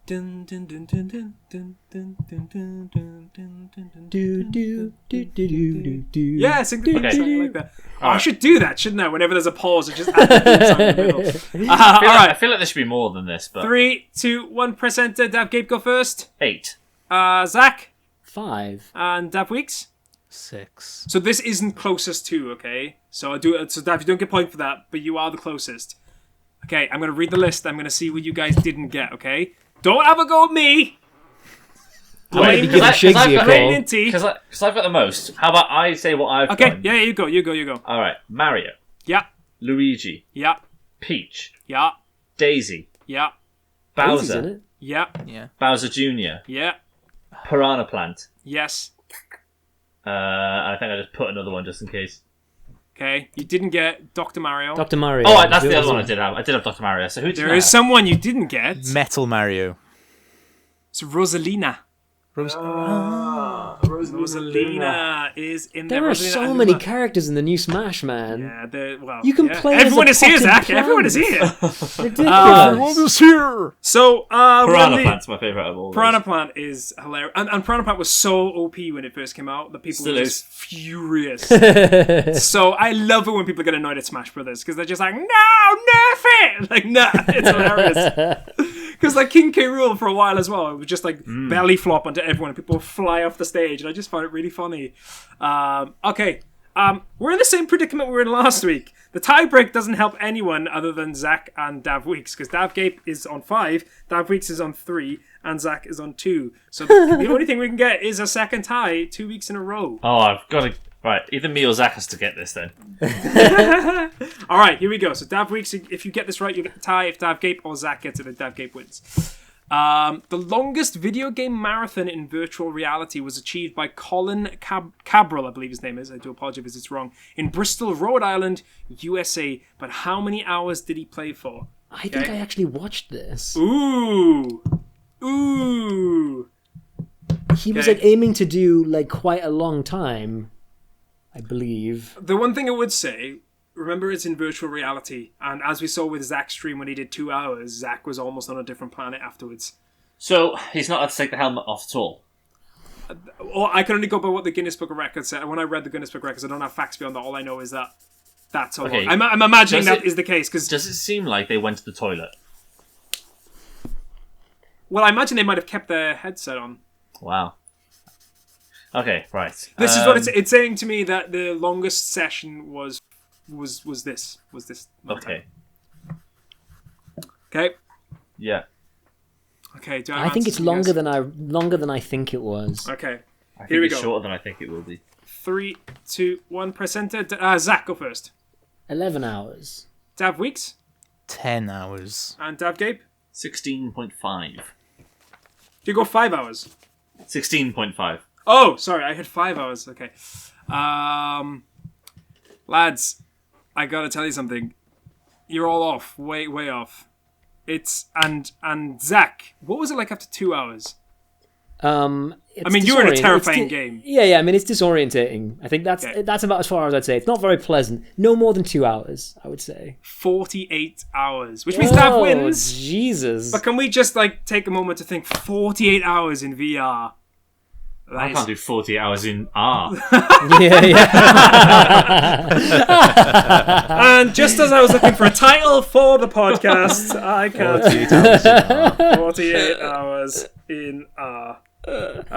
Dun, dun, dun, dun, dun, dun, dun, dun, dun, dun, dun, dun, do do do do do do. Yeah, sing the theme song like that. I should do that, shouldn't I? Whenever there's a pause, I just add the theme song in the middle. All right. I feel like there should be more than this, but 3, 2, 1. Press enter. Daf Gape go first. 8. Zach. 5. And Daf Weeks. 6. So this isn't closest to, okay? So Daf, you don't get a point for that, but you are the closest. Okay, I'm gonna read the list. I'm gonna see what you guys didn't get. Okay. Don't have a go at me. Wait, because I've got the most. How about I say what I've done? Okay, yeah, you go. All right, Mario. Yeah. Luigi. Yeah. Peach. Yeah. Daisy. Yeah. Bowser. In it? Yeah. Bowser Jr. Yeah. Piranha Plant. Yes. I think I just put another one just in case. Okay, you didn't get Dr. Mario. Dr. Mario. Oh, that's the other one I did have. I did have Dr. Mario. So who did There is someone you didn't get. Metal Mario. It's Rosalina. Rosalina is in there. There are so many characters in the new Smash, man. Yeah, you can play. Everyone is here, Zach. Everyone is here. Ridiculous. Everyone is here. So, Piranha Plant's my favorite of all. Piranha Plant is hilarious, and Piranha Plant was so OP when it first came out. The people were just furious. So I love it when people get annoyed at Smash Brothers because they're just like, "No, nerf it!" Like, nah, it's hilarious. Because like King K. Rool for a while as well, it would just like belly flop onto everyone and people would fly off the stage, and I just found it really funny. Okay, we're in the same predicament we were in last week. The tie break doesn't help anyone other than Zach and Daf Weeks, because Daf Gape is on 5, Daf Weeks is on 3, and Zach is on 2. So the only thing we can get is a second tie 2 weeks in a row. Oh, I've got to... Right, either me or Zach has to get this then. All right, here we go. So Daf Weeks, if you get this right, you get the tie. If Daf Gape or Zach gets it, then Daf Gape wins. The longest video game marathon in virtual reality was achieved by Colin Cabral, I believe his name is. I do apologize if it's wrong. In Bristol, Rhode Island, USA. But how many hours did he play for? I think I actually watched this. Ooh. He was like aiming to do like quite a long time, I believe. The one thing I would say, remember it's in virtual reality, and as we saw with Zach's stream when he did 2 hours, Zach was almost on a different planet afterwards. So he's not allowed to take the helmet off at all? I can only go by what the Guinness Book of Records said. When I read the Guinness Book of Records, I don't have facts beyond that. All I know is that that's all. Okay. I'm imagining that is the case. Cause, does it seem like they went to the toilet? Well, I imagine they might have kept their headset on. Wow. Okay, right. This is what it's saying to me, that the longest session was this. Okay. Okay. Yeah. Okay. I think it's longer than I think it was. Okay. I think Here we it's go. shorter than I think it will be. 3, 2, 1. Press enter. Zach, go first. 11 hours. Daf Weeks 10 hours. and Daf Gape. 16.5. Do you go 5 hours? 16.5. Oh, sorry, I had 5 hours. Okay. Lads, I gotta tell you something. You're all off. Way off. It's and Zach, what was it like after 2 hours? I mean, you were in a terrifying game. Yeah. I mean, it's disorientating. I think that's about as far as I'd say. It's not very pleasant. No more than 2 hours, I would say. 48 hours, which means Daf wins. Jesus! But can we just take a moment to think? 48 hours in VR. I can't do 40 hours in R. yeah. And just as I was looking for a title for the podcast, I can't. 48 hours in R. Perfect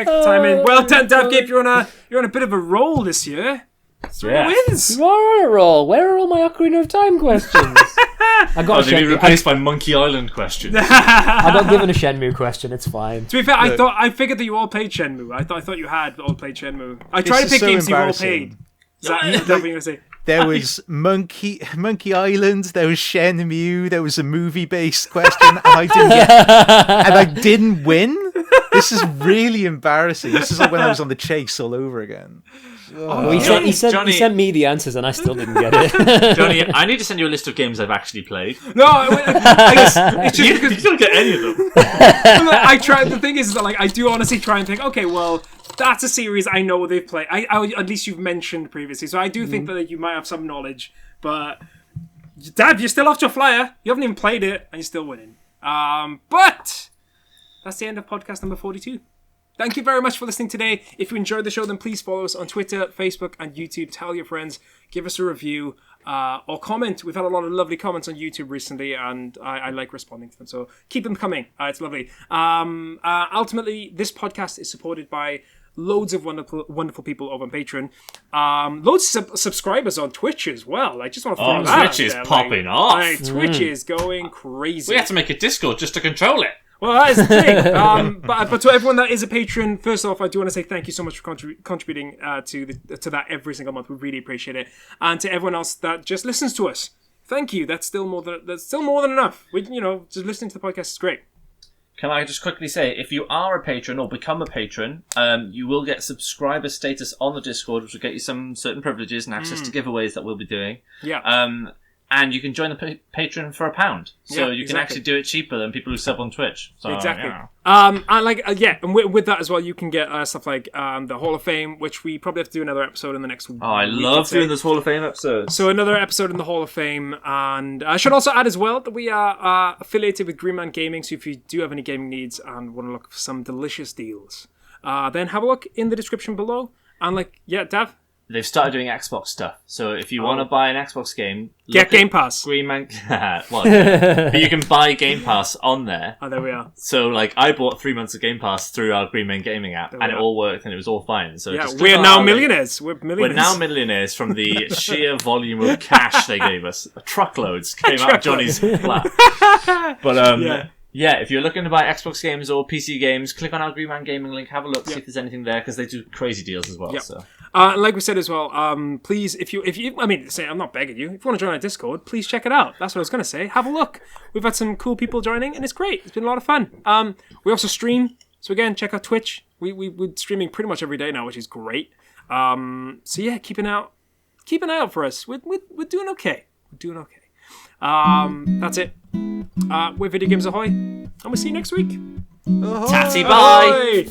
timing. Well done, Daf Gape. You're on a bit of a roll this year. Wins. You are on a roll. Where are all my Ocarina of Time questions? I got to be replaced by Monkey Island questions. I got given a Shenmue question. It's fine. To be fair, I figured that you all played Shenmue. I thought you had all played Shenmue. I tried to pick games you all played. Is that what you're going to say? There was Monkey Island, there was Shenmue, there was a movie-based question, and I didn't win. This is really embarrassing. This is like when I was on the chase all over again. Oh, he sent me the answers, and I still didn't get it. Johnny, I need to send you a list of games I've actually played. No, I guess it's just because you don't get any of them. I try. The thing is that I do honestly try and think. Okay, well, that's a series I know they've played. I at least you've mentioned previously, so I do think that you might have some knowledge. But Dad, you're still off your flyer. You haven't even played it, and you're still winning. But that's the end of podcast number 42. Thank you very much for listening today. If you enjoyed the show, then please follow us on Twitter, Facebook, and YouTube. Tell your friends, give us a review, or comment. We've had a lot of lovely comments on YouTube recently, and I like responding to them. So keep them coming. It's lovely. Ultimately, this podcast is supported by loads of wonderful people over on Patreon. Loads of subscribers on Twitch as well. I just want to throw that Twitch is popping off. Twitch is going crazy. We have to make a Discord just to control it. Well, that is the thing. But to everyone that is a patron, first off, I do want to say thank you so much for contributing to that every single month. We really appreciate it. And to everyone else that just listens to us, thank you. That's still more than enough. Just listening to the podcast is great. Can I just quickly say, if you are a patron or become a patron, you will get subscriber status on the Discord, which will get you some certain privileges and access to giveaways that we'll be doing. Yeah. And you can join the Patreon for £1. So you can actually do it cheaper than people who sub on Twitch. So, exactly. Yeah. And with that as well, you can get stuff like the Hall of Fame, which we probably have to do another episode in the next week. Oh, I love doing this Hall of Fame episode. So another episode in the Hall of Fame. And I should also add as well that we are affiliated with Green Man Gaming. So if you do have any gaming needs and want to look for some delicious deals, then have a look in the description below. And Dav? They've started doing Xbox stuff, so if you want to buy an Xbox game, get Game Pass. Green Man, but you can buy Game Pass on there. Oh, there we are. So, I bought 3 months of Game Pass through our Green Man Gaming app, and it all worked, and it was all fine. So we're now millionaires. We're now millionaires from the sheer volume of cash they gave us. Truckloads came out of Johnny's flat. But yeah, if you're looking to buy Xbox games or PC games, click on our Green Man Gaming link, have a look, see if there's anything there, because they do crazy deals as well. Yep. So. Like we said as well, please, if you, I'm not begging you. If you want to join our Discord, please check it out. That's what I was going to say. Have a look. We've had some cool people joining, and it's great. It's been a lot of fun. We also stream, so again, check out Twitch. We're streaming pretty much every day now, which is great. So yeah, keep an eye out for us. We're doing okay. We're doing okay. That's it. We're Video Games Ahoy, and we'll see you next week. Tatty bye.